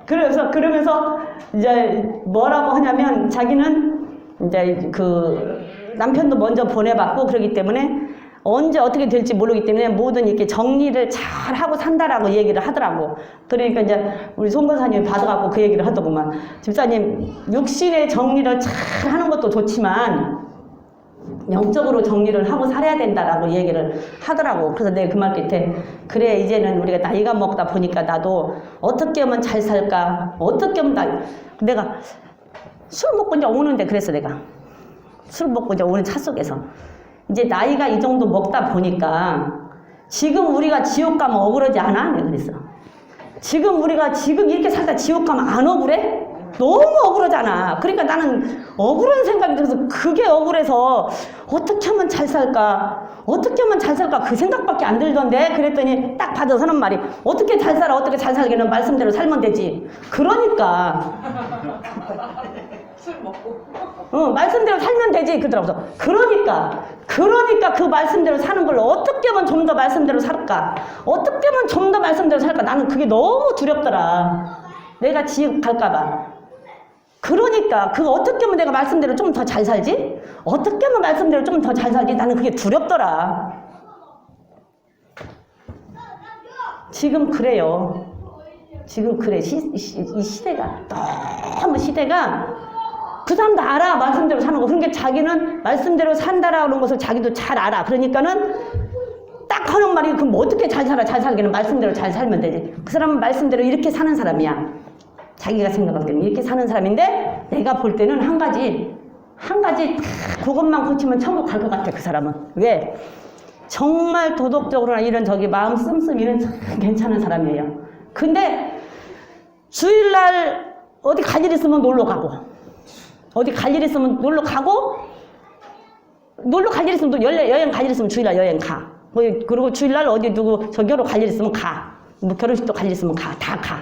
그러면서 이제 뭐라고 하냐면 자기는 이제 그 남편도 먼저 보내봤고 그러기 때문에 언제 어떻게 될지 모르기 때문에 모든 이렇게 정리를 잘 하고 산다라고 얘기를 하더라고. 그러니까 이제 우리 송 권사님이 받아갖고 그 얘기를 하더구만. 집사님, 육신의 정리를 잘 하는 것도 좋지만 영적으로 정리를 하고 살아야 된다라고 얘기를 하더라고. 그래서 내가 그 말 끝에 그래 이제는 우리가 나이가 먹다 보니까 나도 어떻게 하면 잘 살까? 어떻게 하면 내가 술 먹고 이제 오는데 그랬어 내가. 술 먹고 이제 오는 차 속에서. 이제 나이가 이 정도 먹다 보니까 지금 우리가 지옥 가면 억울하지 않아? 내가 그랬어. 지금 우리가 지금 이렇게 살다 지옥 가면 안 억울해? 너무 억울하잖아. 그러니까 나는 억울한 생각이 들어서 그게 억울해서 어떻게 하면 잘 살까? 어떻게 하면 잘 살까? 그 생각밖에 안 들던데? 그랬더니 딱 받아서 하는 말이 어떻게 잘 살아? 어떻게 잘 살기는 말씀대로 살면 되지. 그러니까. 술 먹고. 말씀대로 살면 되지. 그러더라고. 그러니까 그 말씀대로 사는 걸로 어떻게 하면 좀 더 말씀대로 살까? 어떻게 하면 좀 더 말씀대로 살까? 나는 그게 너무 두렵더라. 내가 지옥 갈까봐. 그러니까 그거 어떻게 하면 내가 말씀대로 좀 더 잘 살지? 어떻게 하면 말씀대로 좀 더 잘 살지? 나는 그게 두렵더라. 지금 그래요. 지금 그래. 이 시대가 너무 그 사람도 알아. 말씀대로 사는 거. 그러니까 자기는 말씀대로 산다라는 것을 자기도 잘 알아. 그러니까는 딱 하는 말이 그럼 어떻게 잘 살아? 잘 살기는 말씀대로 잘 살면 되지. 그 사람은 말씀대로 이렇게 사는 사람이야. 자기가 생각할 때는 이렇게 사는 사람인데 내가 볼 때는 한 가지 그것만 고치면 천국 갈 것 같아. 그 사람은. 왜? 정말 도덕적으로나 이런 저기 마음 씀씀이는 참 괜찮은 사람이에요. 근데 주일날 어디 갈 일 있으면 놀러 가고, 어디 갈 일 있으면 놀러 가고, 놀러 갈 일 있으면 또 여행 갈 일 있으면 주일날 여행 가. 그리고 주일날 어디 누구 저기로 갈 일 있으면 가. 뭐 결혼식도 갈 일 있으면 가. 다 가.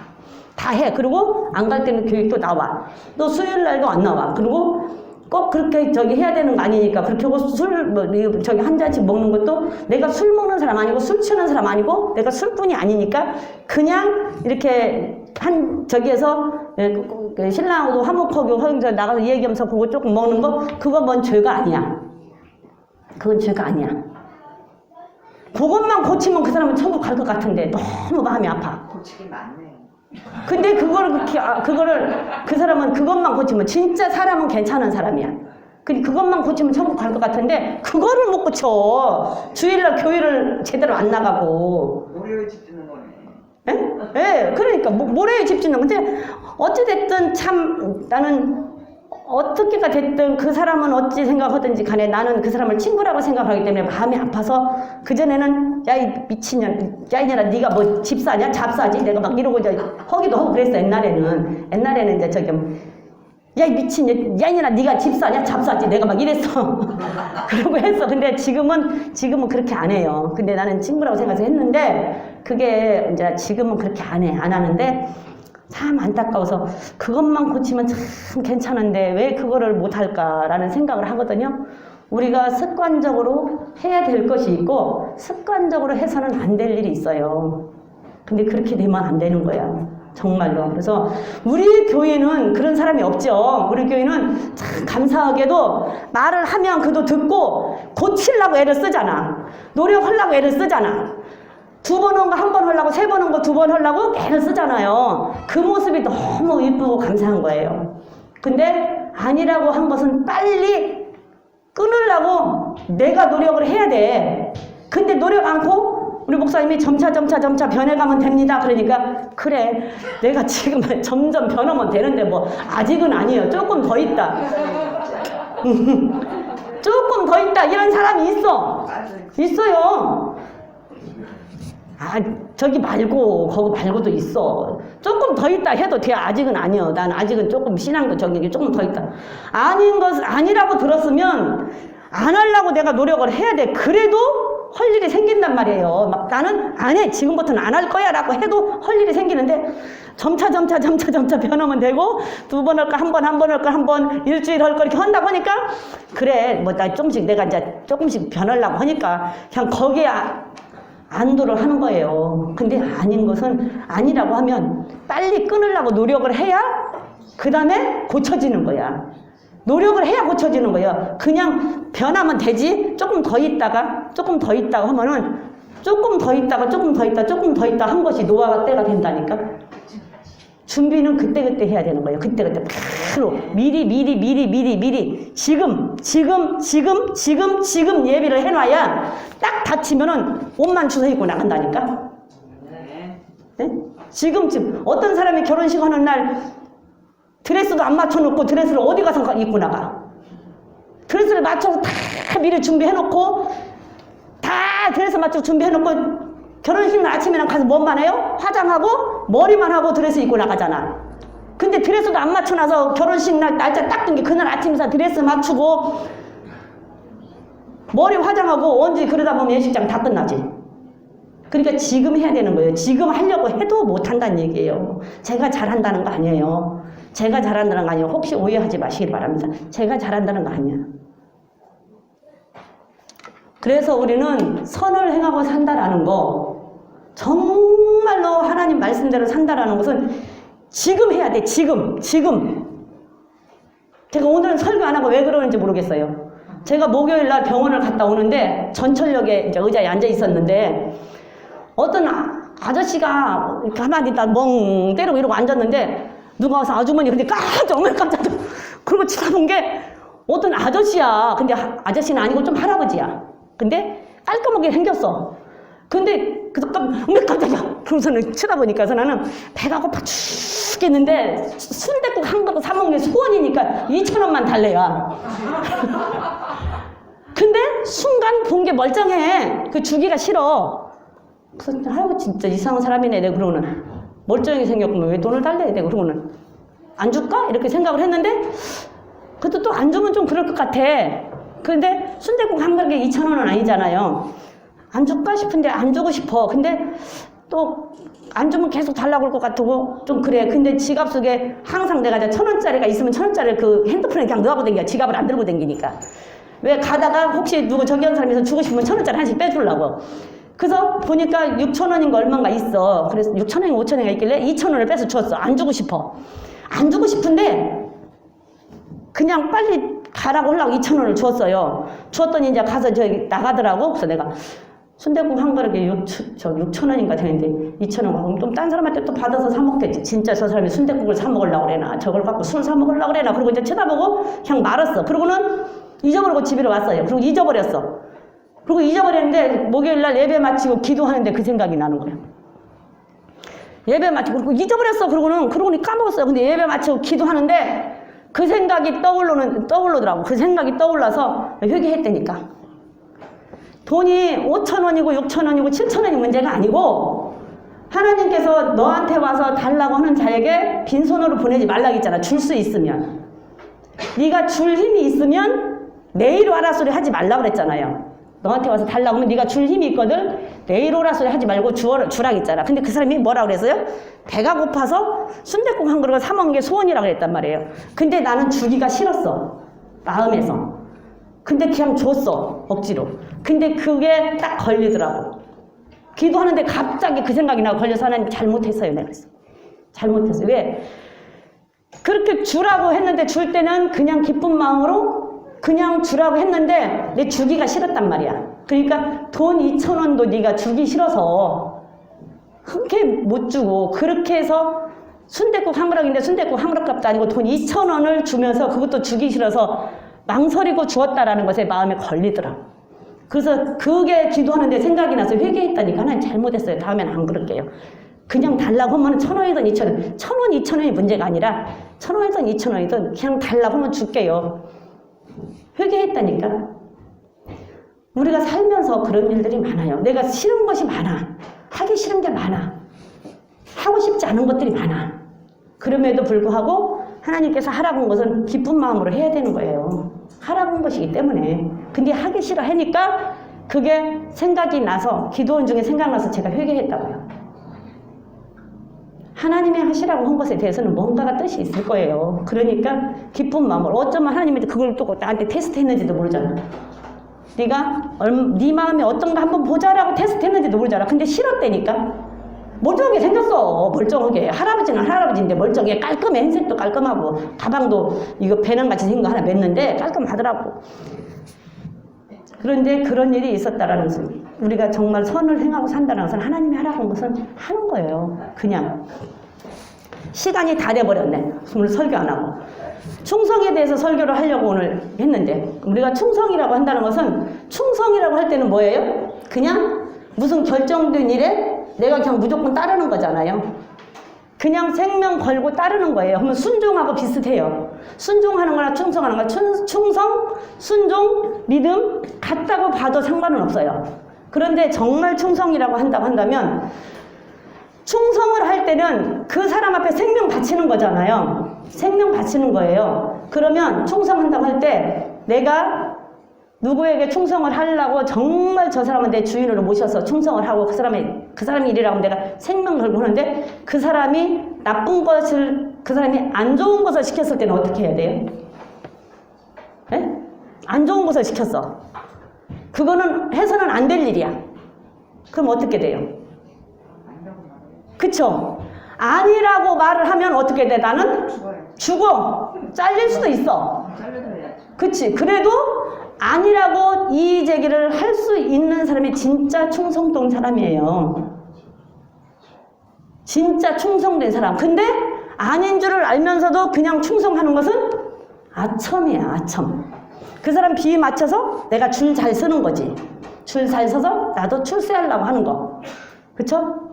다 해. 그리고 안 갈 때는 교육도 나와. 또 수요일날도 안 나와. 그리고 꼭 그렇게 저기 해야 되는 거 아니니까 그렇게 하고 저기 한 잔씩 먹는 것도 내가 술 먹는 사람 아니고 술 취하는 사람 아니고 내가 술꾼이 아니니까 그냥 이렇게 한 저기에서 신랑하고도 화목하고 허영자 나가서 얘기하면서 그거 조금 먹는 거 그건 뭔 죄가 아니야. 그건 죄가 아니야. 그것만 고치면 그 사람은 천국 갈 것 같은데 너무 마음이 아파. 고치기 많네. 근데 그거를 그 사람은 그것만 고치면 진짜 사람은 괜찮은 사람이야. 근데 그것만 고치면 천국 갈 것 같은데 그거를 못 고쳐. 주일날 교회를 제대로 안 나가고. 모래에 집 짓는 거네. 예? 예, 그러니까 모래에 집 짓는 건데 어찌 됐든 참 나는 어떻게가 됐든 그 사람은 어찌 생각하든지 간에 나는 그 사람을 친구라고 생각하기 때문에 마음이 아파서 그전에는 야 이 미친년 야 이년아 네가 뭐 집사냐 잡사지 내가 막 이러고 이제 허기도 하고 그랬어. 옛날에는 이제 저기 야 이 미친년 야 이년아 네가 집사냐 잡사지 내가 막 이랬어. 그러고 했어. 근데 지금은 그렇게 안 해요. 근데 나는 친구라고 생각해서 했는데 그게 이제 지금은 그렇게 안 하는데 참 안타까워서 그것만 고치면 참 괜찮은데 왜 그거를 못할까라는 생각을 하거든요. 우리가 습관적으로 해야 될 것이 있고 습관적으로 해서는 안 될 일이 있어요. 근데 그렇게 되면 안 되는 거야. 정말로. 그래서 우리 교회는 그런 사람이 없죠. 우리 교회는 참 감사하게도 말을 하면 그도 듣고 고치려고 애를 쓰잖아. 노력하려고 애를 쓰잖아. 2번 한 거 1번 하려고 3번 한 거 2번 하려고 애를 쓰잖아요. 그 모습이 너무 이쁘고 감사한 거예요. 근데 아니라고 한 것은 빨리 끊으려고 내가 노력을 해야 돼. 근데 노력 않고 우리 목사님이 점차 변해가면 됩니다. 그러니까 그래 내가 지금 점점 변하면 되는데 뭐 아직은 아니에요. 조금 더 있다. 조금 더 있다. 이런 사람이 있어요. 아, 저기 말고, 거기 말고도 있어. 조금 더 있다 해도 돼. 아직은 아니요. 난 아직은 조금 신앙도 저기 조금 더 있다. 아니라고 들었으면 안 하려고 내가 노력을 해야 돼. 그래도 할 일이 생긴단 말이에요. 막 나는 안 해. 지금부터는 안 할 거야. 라고 해도 할 일이 생기는데 점차 변하면 되고 2번 할까, 1번 할까, 1번 일주일 할 거 이렇게 한다고 하니까 그래. 뭐 나 내가 이제 조금씩 변하려고 하니까 그냥 거기에 안도를 하는 거예요. 근데 아닌 것은 아니라고 하면 빨리 끊으려고 노력을 해야 그 다음에 고쳐지는 거야. 노력을 해야 고쳐지는 거예요. 그냥 변하면 되지. 조금 더 있다가 하면은 조금 더 있다 한 것이 노화가 때가 된다니까. 준비는 그때 해야 되는 거예요. 그때 바로 미리 지금 예비를 해놔야 딱 다치면은 옷만 주워 입고 나간다니까. 네? 지금 어떤 사람이 결혼식 하는 날 드레스도 안 맞춰놓고 드레스를 어디 가서 입고 나가. 드레스를 맞춰서 다 미리 준비해놓고 다 드레스 맞춰서 준비해놓고 결혼식 날 아침에는 가서 뭔만 해요? 화장하고 머리만 하고 드레스 입고 나가잖아. 근데 드레스도 안 맞춰놔서 결혼식 날 날짜 딱 든 게 그날 아침에서 드레스 맞추고 머리 화장하고 언제 그러다 보면 예식장 다 끝나지. 그러니까 지금 해야 되는 거예요. 지금 하려고 해도 못한다는 얘기예요. 제가 잘한다는 거 아니에요. 혹시 오해하지 마시길 바랍니다. 제가 잘한다는 거 아니야. 그래서 우리는 선을 행하고 산다라는 거, 정말로 하나님 말씀대로 산다라는 것은 지금 해야 돼. 지금. 제가 오늘은 설교 안 하고 왜 그러는지 모르겠어요. 제가 목요일 날 병원을 갔다 오는데 전철역에 이제 의자에 앉아 있었는데 어떤 아저씨가 가만히 있다 멍 때리고 이러고 앉았는데 누가 와서 아주머니 근데 깜짝 그러고 쳐다본 게 어떤 아저씨야. 근데 아저씨는 아니고 좀 할아버지야. 근데 깔끔하게 생겼어. 근데 깜짝이야. 그러고서는 쳐다보니까 나는 배가 고파 죽겠는데 순댓국 한 그릇 사 먹는 게 소원이니까 2,000원만 달래야. 근데 순간 본 게 멀쩡해. 그 주기가 싫어. 그래서 아이고 진짜 이상한 사람이네 내가 그러고는. 멀쩡하게 생겼구만 왜 돈을 달래야 돼 그러고는. 안 줄까? 이렇게 생각을 했는데 그것도 또 안 주면 좀 그럴 것 같아. 근데 순댓국 한 그릇에 2,000원은 아니잖아요. 안 줄까 싶은데 안 주고 싶어. 근데 또 안 주면 계속 달라고 할 것 같고 좀 그래. 근데 지갑 속에 항상 내가 1,000원짜리가 있으면 1,000원짜리를 그 핸드폰에 그냥 넣어하고 댕겨. 지갑을 안 들고 댕기니까. 왜 가다가 혹시 누구 저기 한 사람이 주고 싶으면 1,000원짜리 하나씩 빼주려고. 그래서 보니까 6,000원인가 얼마인가 있어. 그래서 6,000원인가 5,000원인가 있길래 2,000원을 빼서 줬어. 안 주고 싶어. 안 주고 싶은데 그냥 빨리 가라고 하려고 2,000원을 줬어요. 줬더니 이제 가서 저기 나가더라고. 그래서 내가 순댓국 한 그릇에 6,000원인가 되는데 2,000원 하고 좀 딴 사람한테 또 받아서 사 먹겠지. 진짜 저 사람이 순댓국을 사 먹으려고 그래나 저걸 갖고 술 사 먹으려고 그래나. 그리고 이제 쳐다보고 그냥 말았어. 그러고는 잊어버리고 집에 왔어요. 그리고 잊어버렸어. 그리고 잊어버렸는데 목요일날 예배 마치고 기도하는데 그 생각이 나는 거예요. 예배 마치고 그리고 잊어버렸어. 그러고는 까먹었어요. 근데 예배 마치고 기도하는데 그 생각이 떠오르더라고. 그 생각이 떠올라서 회개했다니까. 돈이 5,000원이고 6,000원이고 7,000원이 문제가 아니고 하나님께서 너한테 와서 달라고 하는 자에게 빈손으로 보내지 말라고 했잖아. 줄 수 있으면. 네가 줄 힘이 있으면 내일 와라 소리 하지 말라고 그랬잖아요. 너한테 와서 달라고 하면 네가 줄 힘이 있거든. 내일 오라 소리 하지 말고 주라고 했잖아. 근데 그 사람이 뭐라고 그랬어요? 배가 고파서 순댓국 한 그릇 사 먹는 게 소원이라고 그랬단 말이에요. 근데 나는 주기가 싫었어. 마음에서. 근데 그냥 줬어. 억지로. 근데 그게 딱 걸리더라고. 기도하는데 갑자기 그 생각이 나고 걸려서 하나님 잘못했어요. 내가 그랬어. 잘못했어요. 왜? 그렇게 주라고 했는데 줄 때는 그냥 기쁜 마음으로 그냥 주라고 했는데 내 주기가 싫었단 말이야. 그러니까 돈 2,000원도 네가 주기 싫어서 흔쾌 못 주고 그렇게 해서 순댓국 한 그릇인데 순댓국 한 그릇 값도 아니고 돈 2,000원을 주면서 그것도 주기 싫어서 망설이고 주었다라는 것에 마음에 걸리더라. 그래서 그게 기도하는데 생각이 나서 회개했다니까 하나님 잘못했어요. 다음엔 안 그럴게요. 그냥 달라고 하면 1,000원이든 2,000원. 1,000원, 2,000원이 문제가 아니라 1,000원이든 2,000원이든 그냥 달라고 하면 줄게요. 회개했다니까. 우리가 살면서 그런 일들이 많아요. 내가 싫은 것이 많아. 하기 싫은 게 많아. 하고 싶지 않은 것들이 많아. 그럼에도 불구하고 하나님께서 하라고 한 것은 기쁜 마음으로 해야 되는 거예요. 하라고 한 것이기 때문에. 근데 하기 싫어 하니까 그게 생각이 나서 기도원 중에 생각나서 제가 회개했다고요. 하나님이 하시라고 한 것에 대해서는 뭔가가 뜻이 있을 거예요. 그러니까 기쁜 마음으로. 어쩌면 하나님이 그걸 또 나한테 테스트했는지도 모르잖아. 네가 네 마음이 어떤가 한번 보자라고 테스트했는지도 모르잖아. 근데 싫었다니까. 멀쩡하게 생겼어. 멀쩡하게. 할아버지는 할아버지인데 멀쩡해. 깔끔해. 흰색도 깔끔하고 가방도 이거 배낭같이 생긴 거 하나 맸는데 깔끔하더라고. 그런데 그런 일이 있었다라는 것은 우리가 정말 선을 행하고 산다는 것은 하나님이 하라고 한 것은 하는 거예요. 그냥. 시간이 다 돼버렸네. 오늘 설교 안 하고. 충성에 대해서 설교를 하려고 오늘 했는데 우리가 충성이라고 한다는 것은 충성이라고 할 때는 뭐예요? 그냥 무슨 결정된 일에 내가 그냥 무조건 따르는 거잖아요. 그냥 생명 걸고 따르는 거예요. 그러면 순종하고 비슷해요. 순종하는 거나 충성하는 거나 충성, 순종, 믿음 같다고 봐도 상관은 없어요. 그런데 정말 충성이라고 한다면 충성을 할 때는 그 사람 앞에 생명 바치는 거잖아요. 생명 바치는 거예요. 그러면 충성한다고 할 때 내가 누구에게 충성을 하려고 정말 저 사람은 내 주인으로 모셔서 충성을 하고 그 사람이 일이라고 하면 내가 생명 걸고 하는데 그 사람이 나쁜 것을 그 사람이 안 좋은 것을 시켰을 때는 어떻게 해야 돼요? 네? 안 좋은 것을 시켰어. 그거는 해서는 안 될 일이야. 그럼 어떻게 돼요? 그쵸? 아니라고 말을 하면 어떻게 돼? 나는 죽어. 잘릴 수도 있어. 그치? 그래도 아니라고 이의 제기를 할 수 있는 사람이 진짜 충성된 사람이에요. 진짜 충성된 사람. 근데 아닌 줄을 알면서도 그냥 충성하는 것은 아첨이야, 아첨. 그 사람 비위 맞춰서 내가 줄 잘 서는 거지. 줄 잘 서서 나도 출세하려고 하는 거. 그쵸?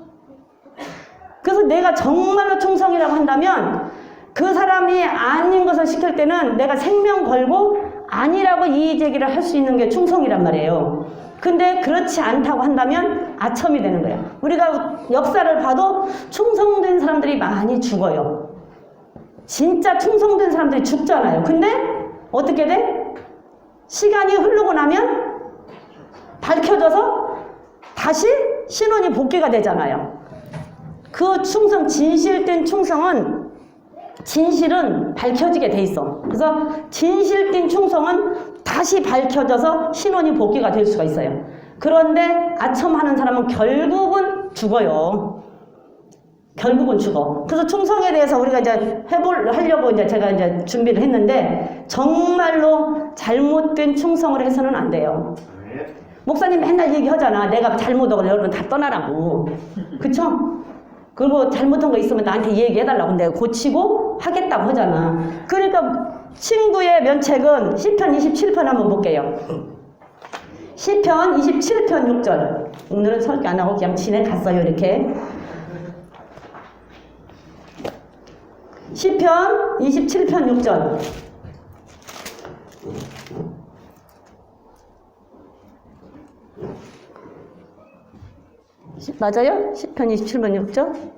그래서 내가 정말로 충성이라고 한다면 그 사람이 아닌 것을 시킬 때는 내가 생명 걸고 아니라고 이의제기를 할 수 있는 게 충성이란 말이에요. 근데 그렇지 않다고 한다면 아첨이 되는 거예요. 우리가 역사를 봐도 충성된 사람들이 많이 죽어요. 진짜 충성된 사람들이 죽잖아요. 근데 어떻게 돼? 시간이 흐르고 나면 밝혀져서 다시 신원이 복귀가 되잖아요. 그 충성, 진실된 충성은 진실은 밝혀지게 돼 있어. 그래서 진실된 충성은 다시 밝혀져서 신원이 복귀가 될 수가 있어요. 그런데 아첨하는 사람은 결국은 죽어요. 결국은 죽어. 그래서 충성에 대해서 우리가 이제 하려고 이제 제가 이제 준비를 했는데 정말로 잘못된 충성을 해서는 안 돼요. 네. 목사님 맨날 얘기하잖아. 내가 잘못하고 여러분 다 떠나라고. 그쵸? 그리고 잘못한 거 있으면 나한테 얘기해달라고 내가 고치고 하겠다고 하잖아. 그러니까 친구의 면책은 시편 27편 한번 볼게요. 시편 27편 6절. 오늘은 설교 안 하고 그냥 지내갔어요. 이렇게. 시편 27편 6절. 맞아요? 시편 27편 6절?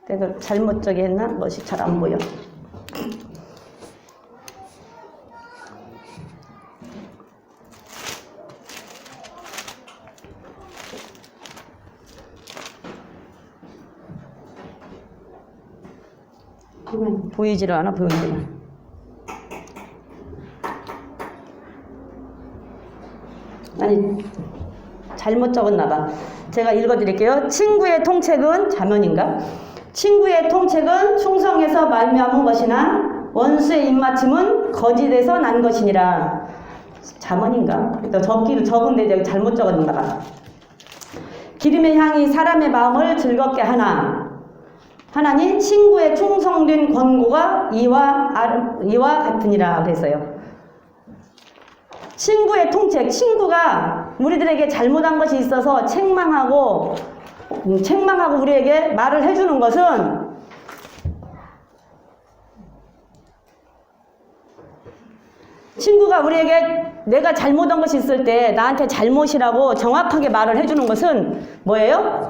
내가 잘못 저기 했나? 멋이 잘 안 보여. 보이지를 않아, 보이지를. 아니, 잘못 적었나 봐. 제가 읽어드릴게요. 친구의 통책은 자면인가? 친구의 통책은 충성에서 말미암은 것이나 원수의 입맞춤은 거짓에서 난 것이니라. 자문인가? 적기를 적은데 내가 잘못 적었나 봐. 기름의 향이 사람의 마음을 즐겁게 하나니 친구의 충성된 권고가 이와 같으니라 그랬어요. 친구의 통책, 친구가 우리들에게 잘못한 것이 있어서 책망하고 우리에게 말을 해주는 것은 친구가 우리에게 내가 잘못한 것이 있을 때 나한테 잘못이라고 정확하게 말을 해주는 것은 뭐예요?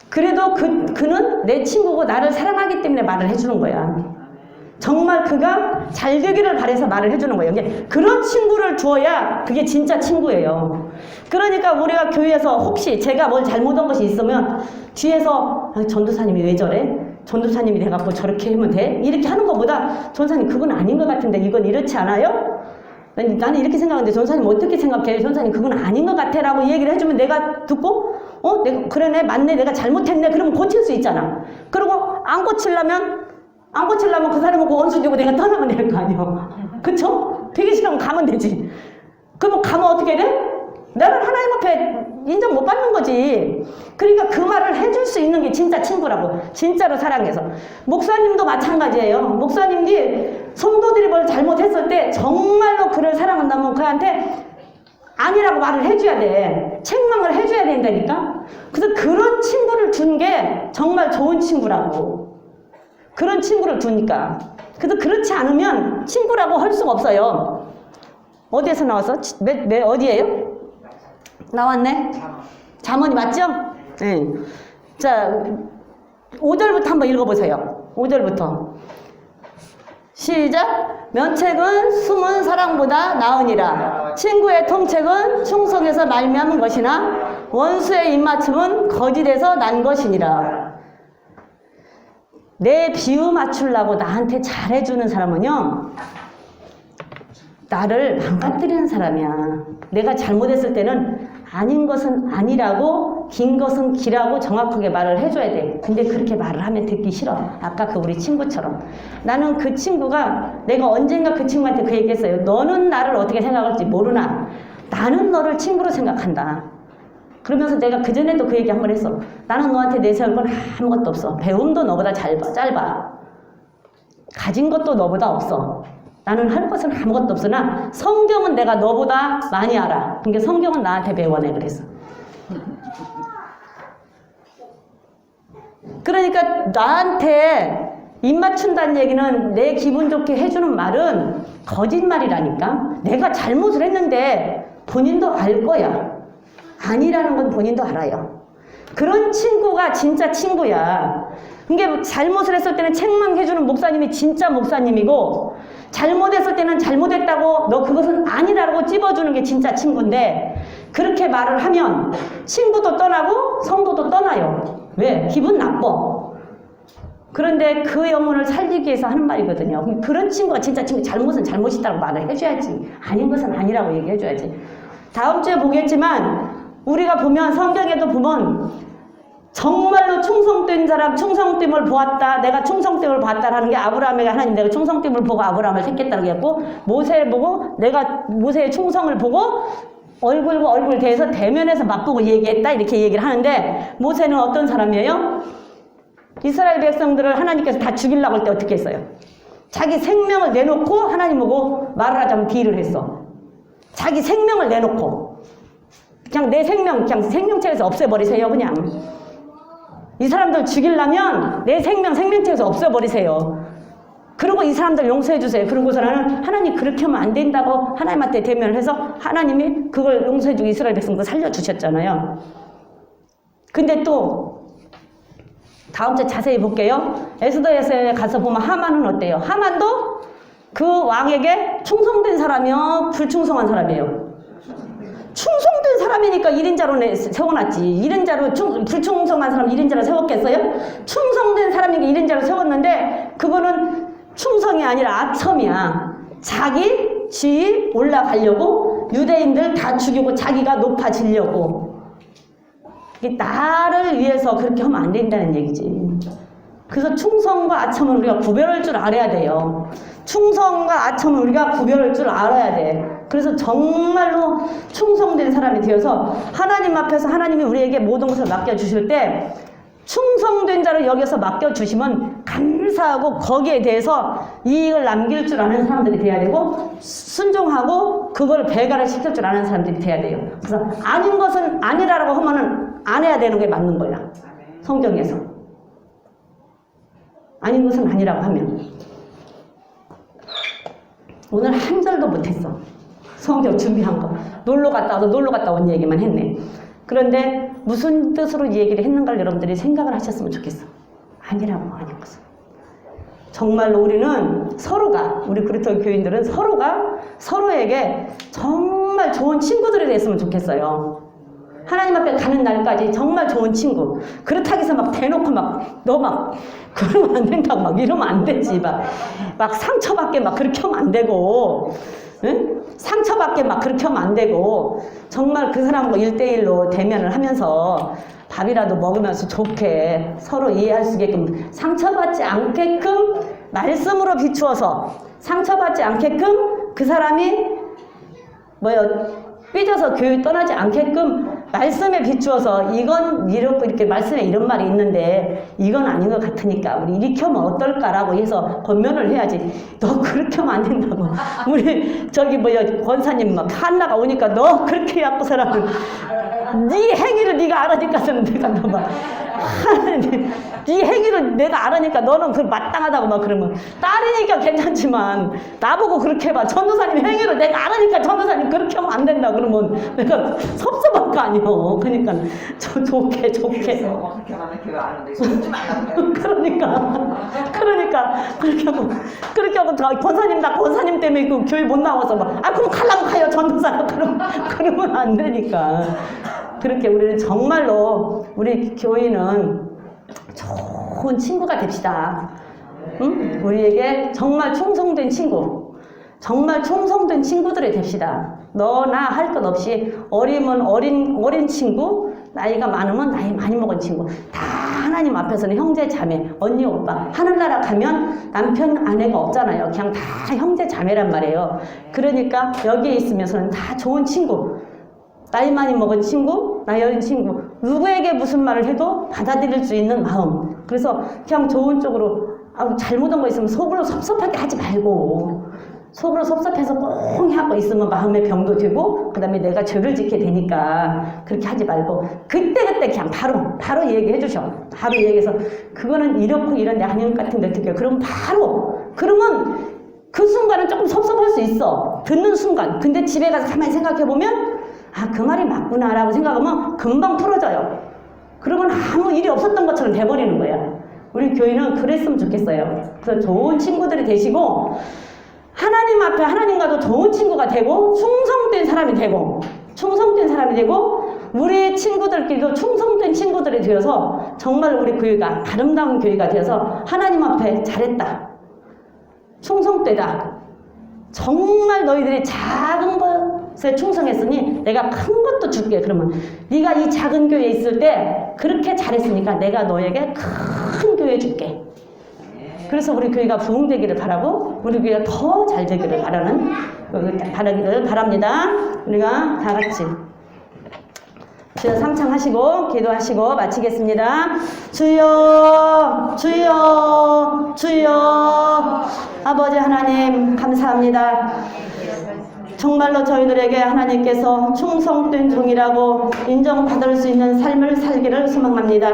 그래도 그는 내 친구고 나를 사랑하기 때문에 말을 해주는 거야. 정말 그가 잘 되기를 바라서 말을 해주는 거예요. 그런 친구를 주어야 그게 진짜 친구예요. 그러니까 우리가 교회에서 혹시 제가 뭘 잘못한 것이 있으면 뒤에서 전도사님이 왜 저래? 전도사님이 돼갖고 저렇게 하면 돼? 이렇게 하는 것보다 전도사님 그건 아닌 것 같은데 이건 이렇지 않아요? 나는 이렇게 생각하는데 전도사님 어떻게 생각해? 전도사님 그건 아닌 것 같아 라고 얘기를 해주면 내가 듣고 내가 그러네 맞네 내가 잘못했네 그러면 고칠 수 있잖아. 그리고 안 고치려면 그 사람하고 원수되고 내가 떠나면 될 거 아니야. 그쵸? 되기 싫으면 가면 되지. 그러면 가면 어떻게 돼? 나는 하나님 앞에 인정 못 받는 거지. 그러니까 그 말을 해줄 수 있는 게 진짜 친구라고. 진짜로 사랑해서. 목사님도 마찬가지예요. 목사님이 성도들이 뭘 잘못했을 때 정말로 그를 사랑한다면 그한테 아니라고 말을 해줘야 돼. 책망을 해줘야 된다니까. 그래서 그런 친구를 준 게 정말 좋은 친구라고. 그런 친구를 두니까. 그래서 그렇지 않으면 친구라고 할 수가 없어요. 어디에서 나왔어? 어디예요? 나왔네? 잠언이 맞죠? 네. 자, 5절부터 한번 읽어보세요. 5절부터. 시작. 면책은 숨은 사랑보다 나으니라. 친구의 통책은 충성에서 말미암은 것이나 원수의 입맞춤은 거짓에서 난 것이니라. 내 비유 맞추려고 나한테 잘해주는 사람은요, 나를 망가뜨리는 사람이야. 내가 잘못했을 때는 아닌 것은 아니라고, 긴 것은 기라고 정확하게 말을 해줘야 돼. 근데 그렇게 말을 하면 듣기 싫어. 아까 그 우리 친구처럼. 나는 그 친구가, 내가 언젠가 그 친구한테 그 얘기했어요. 너는 나를 어떻게 생각할지 모르나 나는 너를 친구로 생각한다. 그러면서 내가 그전에도 그 얘기 한번 했어. 나는 너한테 내세울 건 아무것도 없어. 배움도 너보다 짧아. 가진 것도 너보다 없어. 나는 할 것은 아무것도 없으나 성경은 내가 너보다 많이 알아. 그러니까 성경은 나한테 배워내 그래서. 그러니까 나한테 입 맞춘다는 얘기는 내 기분 좋게 해주는 말은 거짓말이라니까. 내가 잘못을 했는데 본인도 알 거야. 아니라는 건 본인도 알아요. 그런 친구가 진짜 친구야. 그게 잘못을 했을 때는 책망해주는 목사님이 진짜 목사님이고, 잘못했을 때는 잘못했다고 너 그것은 아니라고 찝어주는 게 진짜 친구인데, 그렇게 말을 하면 친구도 떠나고 성도도 떠나요. 왜? 기분 나빠. 그런데 그 영혼을 살리기 위해서 하는 말이거든요. 그런 친구가 진짜 친구, 잘못은 잘못이다고 말을 해줘야지. 아닌 것은 아니라고 얘기해줘야지. 다음 주에 보겠지만 우리가 보면 성경에도 보면 정말로 충성된 사람, 충성됨을 보았다. 내가 충성됨을 봤다라는 게 아브라함에게 하나님 내가 충성됨을 보고 아브라함을 택했다고 했고, 모세를 보고 내가 모세의 충성을 보고 얼굴과 얼굴 대해서 대면에서 맛보고 얘기했다. 이렇게 얘기를 하는데, 모세는 어떤 사람이에요? 이스라엘 백성들을 하나님께서 다 죽이려고 할 때 어떻게 했어요? 자기 생명을 내놓고 하나님 보고 말을 하자면 딜을 했어. 자기 생명을 내놓고 그냥 내 생명, 그냥 생명체에서 없애버리세요. 그냥 이 사람들 죽이려면 내 생명체에서 없애버리세요. 그리고 이 사람들 용서해 주세요. 그러고서는 하나님 그렇게 하면 안 된다고 하나님한테 대면을 해서 하나님이 그걸 용서해 주고 이스라엘 백성들 살려주셨잖아요. 근데 또 다음 주에 자세히 볼게요. 에스더에서에 가서 보면 하만은 어때요? 하만도 그 왕에게 충성된 사람이요? 불충성한 사람이에요? 충성된 사람이니까 1인자로 세워놨지. 1인자로 불충성한 사람 1인자로 세웠겠어요? 충성된 사람이니까 1인자로 세웠는데 그거는 충성이 아니라 아첨이야. 자기 지위 올라가려고 유대인들 다 죽이고 자기가 높아지려고. 나를 위해서 그렇게 하면 안 된다는 얘기지. 그래서 충성과 아첨은 우리가 구별할 줄 알아야 돼요. 충성과 아첨은 우리가 구별할 줄 알아야 돼. 그래서 정말로 충성된 사람이 되어서 하나님 앞에서 하나님이 우리에게 모든 것을 맡겨주실 때 충성된 자를 여기서 맡겨주시면 감사하고 거기에 대해서 이익을 남길 줄 아는 사람들이 돼야 되고, 순종하고 그걸 배가를 시킬 줄 아는 사람들이 돼야 돼요. 그래서 아닌 것은 아니라고 하면은 안 해야 되는 게 맞는 거야. 성경에서. 아닌 것은 아니라고 하면. 오늘 한 절도 못했어. 성경 준비한 거. 놀러 갔다 와서 놀러 갔다 온 얘기만 했네. 그런데 무슨 뜻으로 이 얘기를 했는가를 여러분들이 생각을 하셨으면 좋겠어. 아니라고 아닌 것은. 정말로 우리는 서로가, 우리 그리스도 교인들은 서로가 서로에게 정말 좋은 친구들이 됐으면 좋겠어요. 하나님 앞에 가는 날까지 정말 좋은 친구. 그렇다고 해서 막 대놓고 너 그러면 안 된다고 이러면 안 되지. 막 상처받게 그렇게 하면 안 되고, 응? 상처받게 그렇게 하면 안 되고, 정말 그 사람과 1대1로 대면을 하면서 밥이라도 먹으면서 좋게 서로 이해할 수 있게끔, 상처받지 않게끔 말씀으로 비추어서, 상처받지 않게끔 그 사람이 삐져서 교회 떠나지 않게끔 말씀에 비추어서, 이건 이렇게 말씀에 이런 말이 있는데 이건 아닌 것 같으니까 우리 이렇게 하면 어떨까라고 해서 권면을 해야지. 너 그렇게 하면 안 된다고. 우리 권사님 한나가 오니까 너 그렇게 해갖고서라도 네 행위를 네가 알아니까서는 내가 네 행위를 내가 알아니까 너는 그 마땅하다고 그러면, 딸이니까 괜찮지만 나보고 그렇게 해봐. 전도사님 행위를 내가 알아니까 전도사님 그렇게 하면 안 된다 그러면 내가 섭섭할 거 아니오. 그러니까 좋게 어떻게 하면 걔가 아는데 좀 말라고. 그러니까 그렇게 하고 권사님 때문에 그 교회 못 나와서 그럼 가려고 가요 전도사가. 그러면 안 되니까. 그렇게 우리는 정말로 우리 교회는 좋은 친구가 됩시다. 응? 우리에게 정말 충성된 친구, 정말 충성된 친구들이 됩시다. 너나 할 것 없이 어리면 어린 친구, 나이가 많으면 나이 많이 먹은 친구, 다 하나님 앞에서는 형제 자매, 언니 오빠. 하늘나라 가면 남편 아내가 없잖아요. 그냥 다 형제 자매란 말이에요. 그러니까 여기에 있으면서는 다 좋은 친구, 나이 많이 먹은 친구, 나이 어린 친구, 누구에게 무슨 말을 해도 받아들일 수 있는 마음. 그래서 그냥 좋은 쪽으로 잘못한 거 있으면 속으로 섭섭하게 하지 말고 속으로 섭섭해서 꽁 하고 있으면 마음의 병도 되고 그 다음에 내가 죄를 짓게 되니까 그렇게 하지 말고 그때그때 그냥 바로 얘기해 주셔. 바로 얘기해서 그거는 이렇고 이런 내 하나님 같은데 어떻게 그럼 바로 그러면 그 순간은 조금 섭섭할 수 있어. 듣는 순간. 근데 집에 가서 가만히 생각해 보면 아, 그 말이 맞구나 라고 생각하면 금방 풀어져요. 그러면 아무 일이 없었던 것처럼 돼버리는 거야. 우리 교인은 그랬으면 좋겠어요. 그래서 좋은 친구들이 되시고 하나님 앞에 하나님과도 좋은 친구가 되고 충성된 사람이 되고 우리 친구들끼리도 충성된 친구들이 되어서 정말 우리 교회가 아름다운 교회가 되어서 하나님 앞에 잘했다. 충성되다. 정말 너희들이 작은 것에 충성했으니 내가 큰 것도 줄게. 그러면 네가 이 작은 교회에 있을 때 그렇게 잘했으니까 내가 너에게 큰 교회 줄게. 그래서 우리 교회가 부흥되기를 바라고 우리 교회가 더 잘 되기를 바라기를 바랍니다. 우리가 다 같이 주여 삼창하시고 기도하시고 마치겠습니다. 주여 주여 주여 아버지 하나님 감사합니다. 정말로 저희들에게 하나님께서 충성된 종이라고 인정받을 수 있는 삶을 살기를 소망합니다.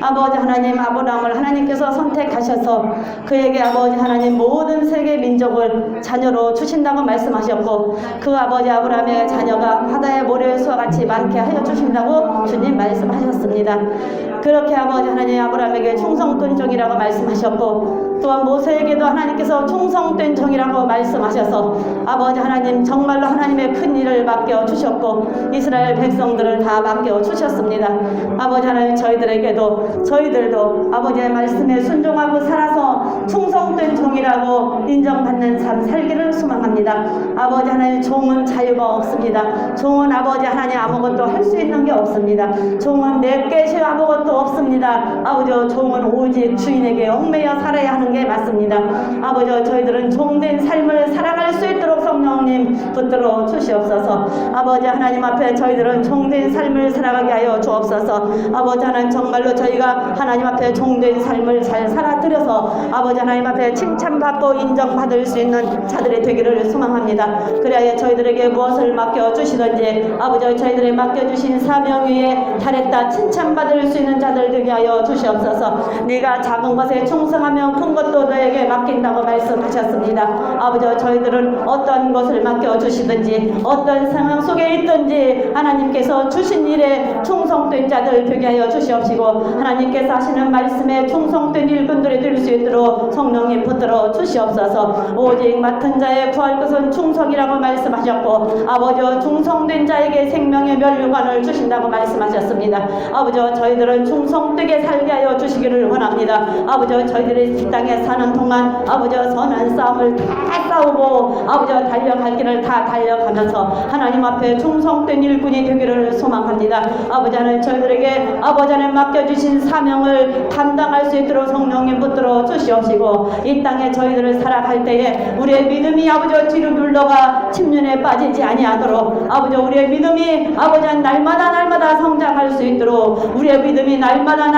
아버지 하나님 아브라함을 하나님께서 선택하셔서 그에게 아버지 하나님 모든 세계 민족을 자녀로 주신다고 말씀하셨고 그 아버지 아브라함의 자녀가 바다의 모래수와 같이 많게 하여 주신다고 주님 말씀하셨습니다. 그렇게 아버지 하나님 아브라함에게 충성된 종이라고 말씀하셨고 또한 모세에게도 하나님께서 충성된 종이라고 말씀하셔서 아버지 하나님 정말로 하나님의 큰 일을 맡겨 주셨고 이스라엘 백성들을 다 맡겨 주셨습니다. 아버지 하나님 저희들도 아버지의 말씀에 순종하고 살아서 충성된 종이라고 인정받는 삶 살기를 소망합니다. 아버지 하나님 종은 자유가 없습니다. 종은 아버지 하나님 아무것도 할 수 있는 게 없습니다. 종은 내게 아무것도 없습니다. 아버지 종은 오직 주인에게 얽매여 살아야 하는 게 맞습니다. 아버지 저희들은 종된 삶을 살아갈 수 있도록 성령님 붙들어 주시옵소서. 아버지 하나님 앞에 저희들은 종된 삶을 살아가게 하여 주옵소서. 아버지 하나님 정말로 저희가 하나님 앞에 종된 삶을 잘 살아드려서 아버지 하나님 앞에 칭찬받고 인정받을 수 있는 자들이 되기를 소망합니다. 그래야 저희들에게 무엇을 맡겨주시든지 아버지 저희들이 맡겨주신 사명 위에 잘했다 칭찬받을 수 있는 자들 되게 하여 주시옵소서. 네가 작은 것에 충성하면 큰 것도 너에게 맡긴다고 말씀하셨습니다. 아버지 저희들은 어떤 것을 맡겨주시든지 어떤 상황 속에 있든지 하나님께서 주신 일에 충성된 자들 되게 하여 주시옵시고 하나님께서 하시는 말씀에 충성된 일꾼들이 될 수 있도록 성령님 붙들어 주시옵소서. 오직 맡은 자의 구할 것은 충성이라고 말씀하셨고 아버지 충성된 자에게 생명의 면류관을 주신다고 말씀하셨습니다. 아버지 저희들은 충성되게 살게 하여 주시기를 원합니다. 아버지 저희들이 이 땅에 사는 동안 아버지 선한 싸움을 다 싸우고 아버지 달려갈 길을 다 달려가면서 하나님 앞에 충성된 일꾼이 되기를 소망합니다. 아버지 하나님 저희들에게 아버지 하나님 맡겨주신 사명을 감당할 수 있도록 성령님 붙들어 주시옵시고 이 땅에 저희들을 살아갈 때에 우리의 믿음이 아버지 뒤로 물러가 침륜에 빠지지 아니하도록 아버지 우리의 믿음이 아버지 날마다 성장할 수 있도록 우리의 믿음이 날마다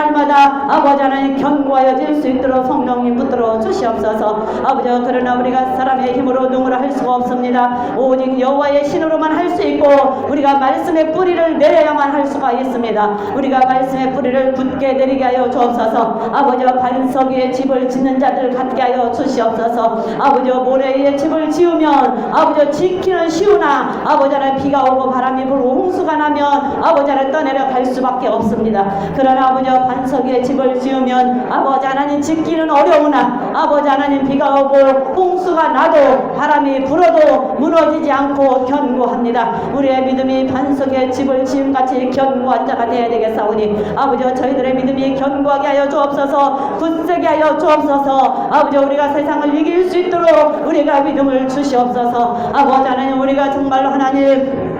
아버지 하나님 견고하여질 수 있도록 성령님 붙들어 주시옵소서. 아버지 그러나 우리가 사람의 힘으로 능으로 할 수가 없습니다. 오직 여호와의 신으로만 할 수 있고 우리가 말씀의 뿌리를 내려야만 할 수가 있습니다. 우리가 말씀의 뿌리를 굳게 내리게 하여 주옵소서. 아버지 반석 위에 집을 짓는 자들 갖게 하여 주시옵소서. 아버지 모래 위에 집을 지으면 아버지 지키는 쉬우나 아버지 하나님 비가 오고 바람이 불고 홍수가 나면 아버지 하나님 떠내려 갈 수밖에 없습니다. 그러나 아버지 반석 위에 집을 지으면 아버지 하나님 짓기는 어려우나 아버지 하나님 비가 오고 홍수가 나도 바람이 불어도 무너지지 않고 견고합니다. 우리의 믿음이 반석에 집을 지음같이 견고한 자가 되어야 되겠사오니 아버지 저희들의 믿음이 견고하게 하여 주옵소서. 굳세게 하여 주옵소서. 아버지 우리가 세상을 이길 수 있도록 우리가 믿음을 주시옵소서. 아버지 하나님 우리가 정말로 하나님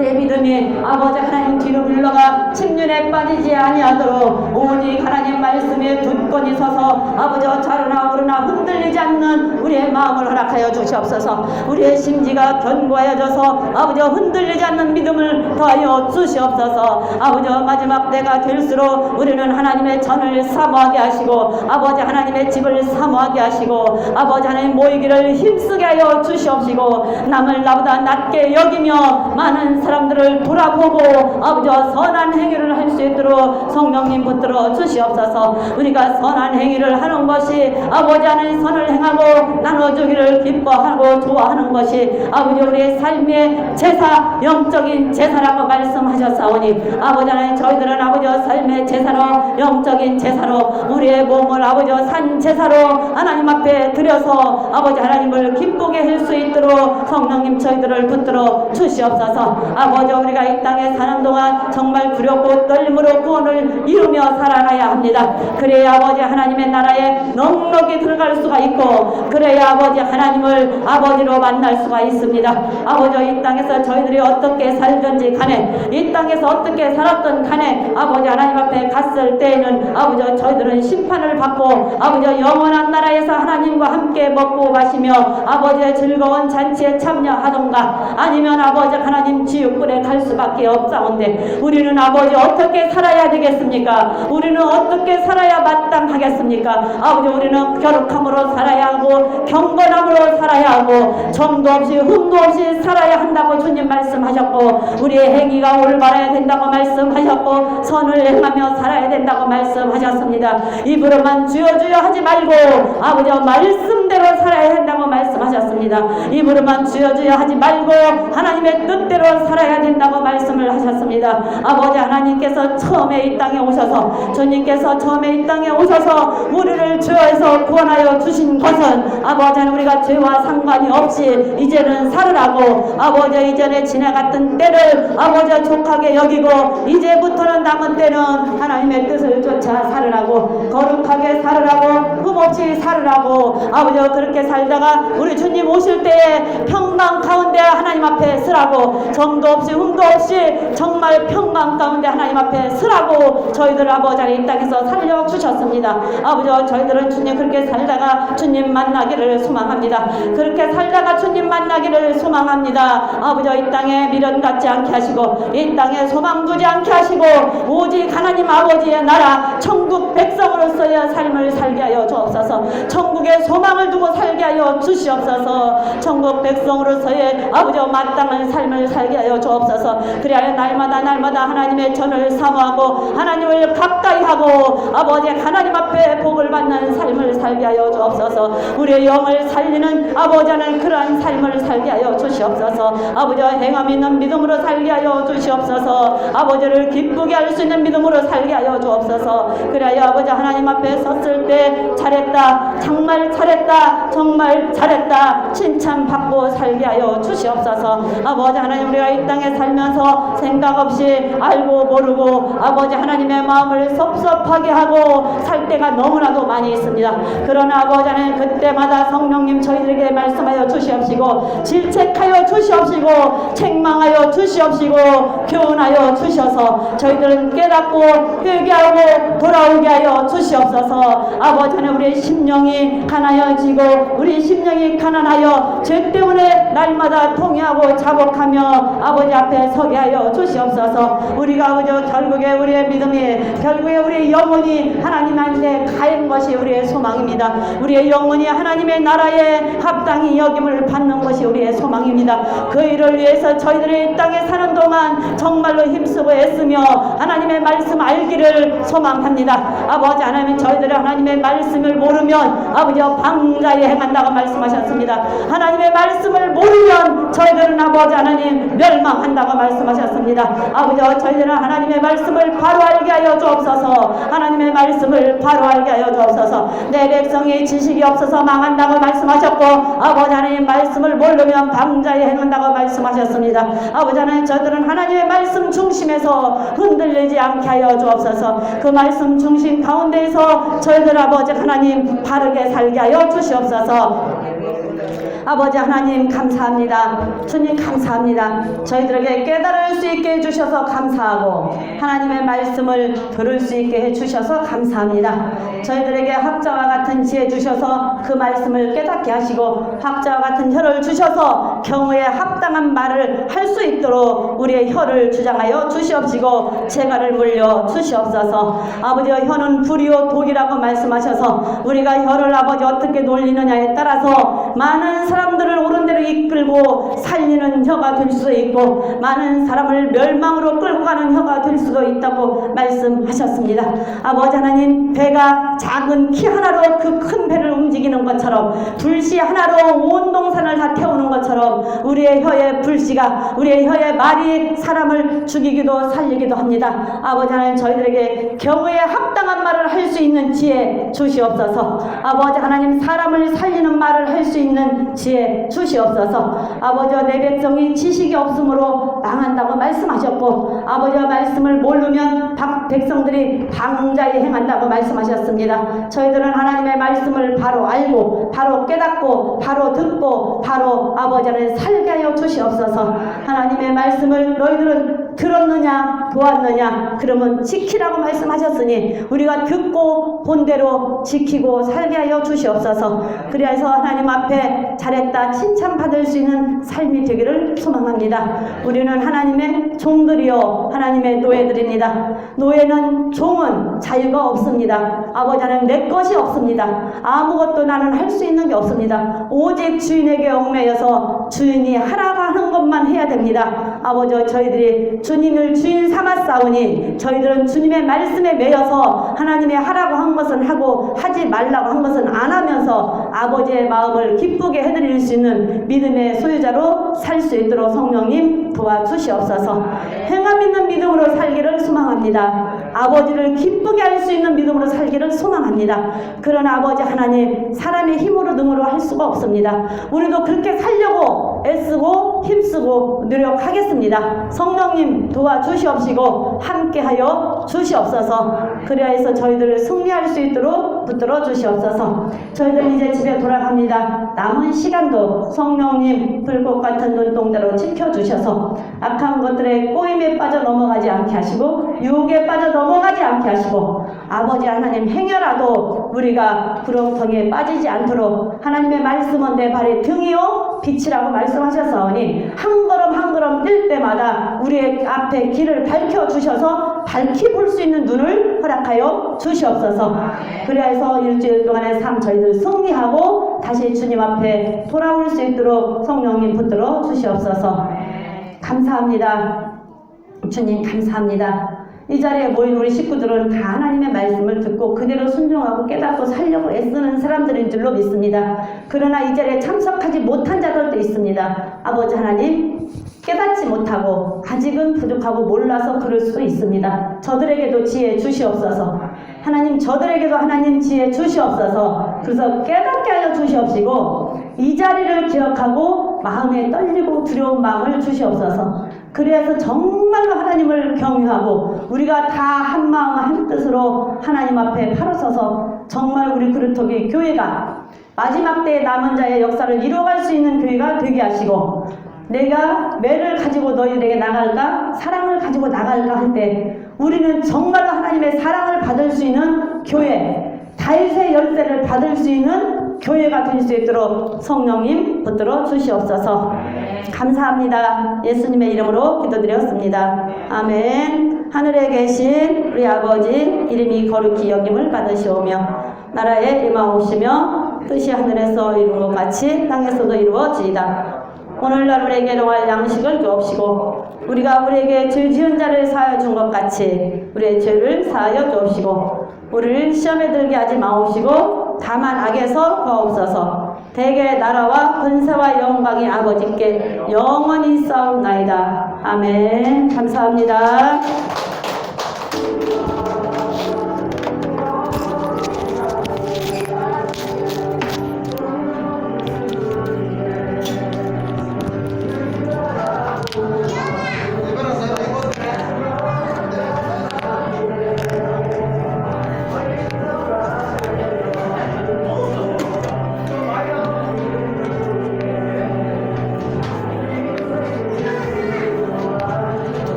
우리의 믿음이 아버지 하나님 뒤로 물러가 침륜에 빠지지 아니하도록 오직 하나님 말씀에 굳건히 서서 아버지 자르나 오르나 흔들리지 않는 우리의 마음을 허락하여 주시옵소서. 우리의 심지가 견고하여져서 아버지 흔들리지 않는 믿음을 더하여 주시옵소서. 아버지 마지막 때가 될수록 우리는 하나님의 전을 사모하게 하시고 아버지 하나님의 집을 사모하게 하시고 아버지 하나님 모이기를 힘쓰게 하여 주시옵시고 남을 나보다 낮게 여기며 많은 사람들을 돌아보고 아버지 선한 행위를 할 수 있도록 성령님 붙들어 주시옵소서. 우리가 선한 행위를 하는 것이 아버지 하나님 선을 행하고 나눠주기를 기뻐하고 좋아하는 것이 아버지 우리의 삶의 제사 영적인 제사라고 말씀하셨사오니 아버지 하나님 저희들은 아버지 삶의 제사로 영적인 제사로 우리의 몸을 아버지 산 제사로 하나님 앞에 드려서 아버지 하나님을 기쁘게 할 수 있도록 성령님 저희들을 붙들어 주시옵소서. 아버지 우리가 이 땅에 사는 동안 정말 두렵고 떨림으로 구원을 이루며 살아가야 합니다. 그래야 아버지 하나님의 나라에 넉넉히 들어갈 수가 있고 그래야 아버지 하나님을 아버지로 만날 수가 있습니다. 아버지 이 땅에서 저희들이 어떻게 살든지 간에 이 땅에서 어떻게 살았던 간에 아버지 하나님 앞에 갔을 때에는 아버지 저희들은 심판을 받고 아버지 영원한 나라에서 하나님과 함께 먹고 마시며 아버지의 즐거운 잔치에 참여하던가 아니면 아버지 하나님 지옥불에 갈 수밖에 없사온데 우리는 아버지 어떻게 살아야 되겠습니까? 우리는 어떻게 살아야 마땅하겠습니까? 아버지 우리는 거룩함으로 살아야 하고 경건함으로 살아야 하고 정도 없이 흠도 없이 살아야 한다고 주님 말씀하셨고 우리의 행위가 올바라야 된다고 말씀하셨고 선을 행하며 살아야 된다고 말씀하셨습니다. 입으로만 주여 주여 하지 말고 아버지 말씀대로 살아야 된다고 말씀하셨습니다. 입으로만 주여 주여 하지 말고 하나님의 뜻대로 살아야 된다고 말씀을 하셨습니다. 아버지 하나님께서 처음에 이 땅에 오셔서 주님께서 처음에 이 땅에 오셔서 우리를 죄에서 구원하여 주신 것은 아버지 하나님 우리가 죄와 상관이 없이 이제는 살으라고 아버지 이전에 지나갔던 때를 아버지 족하게 여기고 이제부터는 남은 때는 하나님의 뜻을 쫓아 살으라고 거룩하게 살으라고 흠없이 살으라고 아버지 그렇게 살다가 우리 주님 오실 때에 평강 가운데 하나님 앞에 서라고 정도 없이 흠도 없이 정말 평강 가운데 하나님 앞에 서라고 저희들 아버지 이 땅에서 살려주셨습니다. 아버지 저희들은 주님 그렇게 살다가 주님 만나기를 소망합니다. 그렇게 살다가 주님 만나기를 소망합니다. 아버지 이 땅에 미련 갖지 않게 하시고 이 땅에 소망 두지 않게 하시고 오직 하나님 아버지의 나라 천국 백성으로서의 삶을 살게 하여 주옵소서. 천국에 소망을 두고 살게 하여 주시옵소서. 천국 백성으로서의 아버지 마땅한 삶을 살게 하여 주옵소서. 그리하여 날마다 하나님의 전을 사모하고 하나님을 가까이 하고 아버지 하나님 앞에 복을 받는 삶을 살게 하여 주옵소서. 우리의 영을 살리는 아버지 하나님 그러한 삶을 살게 하여 주시옵소서. 아버지 행함 있는 믿음으로 살게 하여 주시옵소서. 아버지를 기쁘게 할 수 있는 믿음으로 살게 하여 주옵소서. 그래야 아버지 하나님 앞에 섰을 때 잘했다 정말 잘했다 정말 잘했다 칭찬받고 살게 하여 주시옵소서. 아버지 하나님 우리가 이 땅에 살면서 생각 없이 알고 모르고 아버지 하나님의 마음을 섭섭하게 하고 살 때가 너무나도 많이 있습니다. 그러나 아버지 하나님 그때마다 성령님 저희들에게 말씀하여 주시옵시고 질책하여 주시옵시고 책망하여 주시옵시고 교훈하여 주셔서 저희들은 깨닫고 회개하고 돌아오게 하여 주시옵소서. 아버지 하나님 우리의 심령이 가난해지고 우리 심령이 가난하여 죄 때문에 날마다 통회하고 자복하며 아버지 앞에 서게 하여 주시옵소서. 우리가 아버지 결국에 우리의 믿음이 결국에 우리의 영혼이 하나님 안에 가는 것이 우리의 소망입니다. 우리의 영혼이 하나님의 나라에 합당히 여김을 받는 것이 우리의 소망입니다. 그 일을 위해서 저희들이 이 땅에 사는 동안 정말로 힘쓰고 애쓰며 하나님의 말씀 알기를 소망합니다. 아버지 하나님 저희들이 하나님의 말씀을 모르면 아버지 방자에 행한다고 말씀하셨습니다. 하나님의 말씀을 모르면 저희들은 아버지 하나님 멸망한다고 말씀하셨습니다. 아버지 저희들은 하나님의 말씀을 바로 알게 하여 주옵소서. 하나님의 말씀을 바로 알게 하여 주옵소서. 내 백성이 지식이 없어서 망한다고 말씀하셨고 아버지 하나님 말씀을 모르면 방자에 행한다고 말씀하셨습니다. 아버지 하나님 저희들은 하나님의 말씀 중심에서 흔들리지 않게 하여 주옵소서. 그 말씀 중심 가운데에서 저희들 아버지 하나님 바르게 살게 하여 주시옵소서. 아버지 하나님 감사합니다. 주님 감사합니다. 저희들에게 깨달을 수 있게 해주셔서 감사하고 하나님의 말씀을 들을 수 있게 해주셔서 감사합니다. 저희들에게 학자와 같은 지혜 주셔서 그 말씀을 깨닫게 하시고 학자와 같은 혀를 주셔서 경우에 합당한 말을 할 수 있도록 우리의 혀를 주장하여 주시옵시고 재갈을 물려 주시옵소서. 아버지 혀는 불이요 독이라고 말씀하셔서 우리가 혀를 아버지 어떻게 놀리느냐에 따라서 많은 사람들을 옳은 대로 이끌고 살리는 혀가 될 수도 있고 많은 사람을 멸망으로 끌고 가는 혀가 될 수도 있다고 말씀하셨습니다. 아버지 하나님 배가 작은 키 하나로 그 큰 배를 움직이는 것처럼 불씨 하나로 온 동산을 다 태우는 것처럼 우리의 혀의 불씨가 우리의 혀의 말이 사람을 죽이기도 살리기도 합니다. 아버지 하나님 저희들에게 경우에 합당한 말을 할 수 있는 지혜 주시옵소서. 아버지 하나님 사람을 살리는 말을 할 수 있는 지혜 주시옵소서. 아버지 내 백성이 지식이 없으므로 망한다고 말씀하셨고 아버지의 말씀을 모르면 백성들이 방자에 행한다고 말씀하셨습니다. 저희들은 하나님의 말씀을 바로 알고 바로 깨닫고 바로 듣고 바로 아버지를 살게 하여 주시옵소서. 하나님의 말씀을 너희들은 들었느냐 보았느냐 그러면 지키라고 말씀하셨으니 우리가 듣고 본대로 지키고 살게 하여 주시옵소서. 그래서 하나님 앞에 잘했다 칭찬받을 수 있는 삶이 되기를 소망합니다. 우리는 하나님의 종들이요 하나님의 노예들입니다. 노예는 종은 자유가 없습니다. 아버지 하나님 내 것이 없습니다. 아무것도 나는 할 수 있는 게 없습니다. 오직 주인에게 얽매여서 주인이 하라고 하는 것만 해야 됩니다. 아버지 저희들이 주님을 주인 삼았사오니 저희들은 주님의 말씀에 매여서 하나님의 하라고 한 것은 하고 하지 말라고 한 것은 안 하면서 아버지의 마음을 기쁘게 해드릴 수 있는 믿음의 소유자로 살 수 있도록 성령님 도와주시옵소서. 행함 있는 믿음으로 살기를 소망합니다. 아버지를 기쁘게 할 수 있는 믿음으로 살기를 소망합니다. 그러나 아버지 하나님 사람의 힘으로 능으로 할 수가 없습니다. 우리도 그렇게 살려고 애쓰고 힘쓰고 노력하겠습니다. 성령님 도와주시옵시고 함께하여 주시옵소서. 그리하여서 저희들을 승리할 수 있도록 붙들어 주시옵소서. 저희들 이제 집에 돌아갑니다. 남은 시간도 성령님 불꽃 같은 눈동자로 지켜주셔서 악한 것들의 꼬임에 빠져 넘어가지 않게 하시고 유혹에 빠져 넘어가지 않게 하시고 아버지 하나님 행여라도 우리가 구렁텅이에 빠지지 않도록 하나님의 말씀은 내 발의 등이요 빛이라고 말씀하셨사오니 한 걸음 한 걸음 뛸 때마다 우리의 앞에 길을 밝혀주셔서 밝히 볼 수 있는 눈을 허락하여 주시옵소서. 그래서 일주일 동안의 삶 저희들 승리하고 다시 주님 앞에 돌아올 수 있도록 성령님 붙들어 주시옵소서. 감사합니다. 주님 감사합니다. 이 자리에 모인 우리 식구들은 다 하나님의 말씀을 듣고 그대로 순종하고 깨닫고 살려고 애쓰는 사람들인 줄로 믿습니다. 그러나 이 자리에 참석하지 못한 자들도 있습니다. 아버지 하나님 깨닫지 못하고 아직은 부족하고 몰라서 그럴 수도 있습니다. 저들에게도 지혜 주시옵소서. 하나님 저들에게도 하나님 지혜 주시옵소서. 그래서 깨닫게 하여 주시옵시고 이 자리를 기억하고 마음에 떨리고 두려운 마음을 주시옵소서. 그래서 정말로 하나님을 경유하고 우리가 다 한 마음 한 뜻으로 하나님 앞에 바로 서서 정말 우리 그루터기 교회가 마지막 때의 남은 자의 역사를 이루어갈 수 있는 교회가 되게 하시고 내가 매를 가지고 너희들에게 나갈까 사랑을 가지고 나갈까 할 때 우리는 정말로 하나님의 사랑을 받을 수 있는 교회 다윗의 열쇠를 받을 수 있는 교회가 될 수 있도록 성령님 붙들어 주시옵소서. 감사합니다. 예수님의 이름으로 기도드렸습니다. 아멘. 하늘에 계신 우리 아버지 이름이 거룩히 여김을 받으시오며 나라에 임하옵시며 뜻이 하늘에서 이루어 같이 땅에서도 이루어지이다. 오늘날 우리에게 일용할 양식을 주옵시고 우리가 우리에게 죄 지은 자를 사하여 준 것 같이 우리의 죄를 사하여 주옵시고 우리를 시험에 들게 하지 마옵시고 다만 악에서 구하옵소서. 대개 나라와 권세와 영광이 아버지께 영원히 싸움나이다. 아멘. 감사합니다.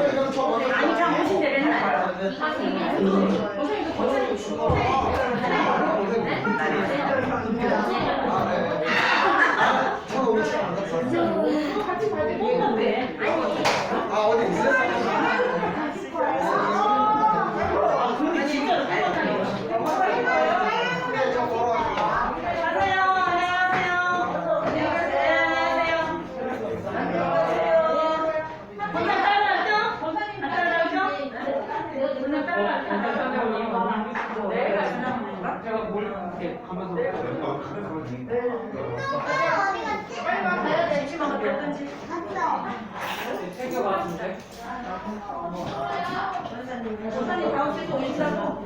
아니 참 오신대 맨날. 원장님 다음 주에 오시라고.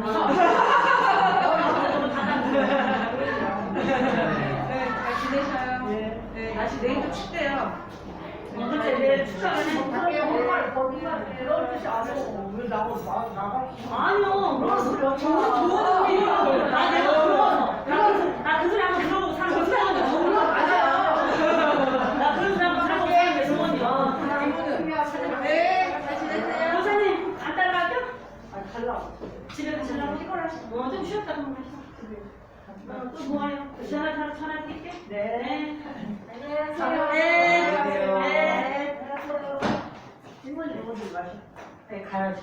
네, 잘 지내셔요. 네, 날씨 내일도 춥대요. 근데 내일 축하하네. 밖에 얼마나 거기가 들어올 뜻이 아니고 왜 나가 아니요. 그래서 정말 좋은 일이야. 나 내가 들어서. 나그 소리 한번 들어보고 사는 거 싫어하는데 정말 맞아요. 나 그런 소리 한번 들어보고 사는 게 정원이야. 네, 잘 지내세요. 선생님 안 따라갈게요? 달라고. 집에 가시려고? 좀 쉬었다 그러면 또 뭐해요? 전화 드릴게. 네. 안녕하세요. 네. 이모님 어디 가셔? 네, 가야죠.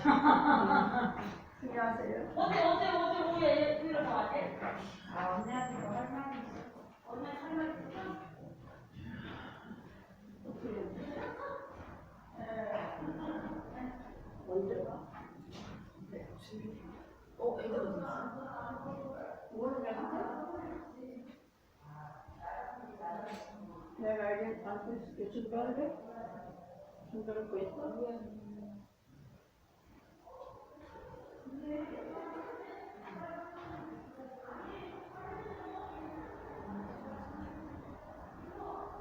안녕하세요. 어제 오후에 일어서 왔대? 아, 안녕하세요. 할머니. 언니 할머니 있어? 언제가? 애들 어디 있어? 모르겠는데? 내가 알게 안고 있을게. 준비할래? 준비할 거 있어?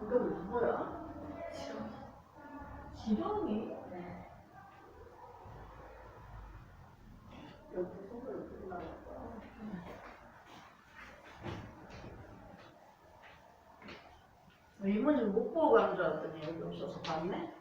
이거 누구야? 지렁이? 네. 여기 손으로 들고 나갈 거야. 이모님 못 보고 가는 줄 알았더니 여기 오셔서 봤네?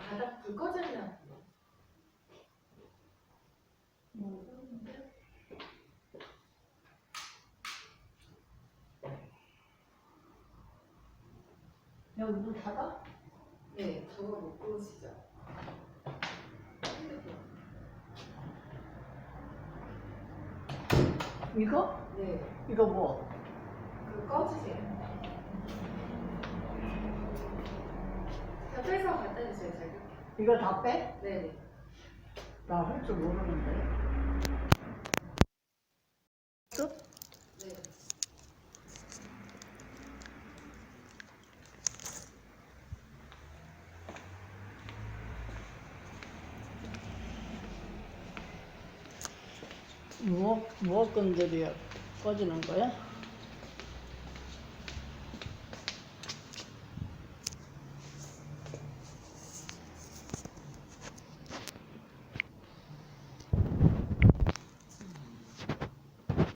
바닥 불 꺼졌냐? 여기 문 닫아? 네, 저거 못 보시죠? 이거? 네, 이거 뭐? 그거 꺼주세요. 다 빼서 갖다 주세요, 자기. 이거 다 빼? 네네. 나 할 줄 모르는데. 무엇 건드려야 꺼지는 거야?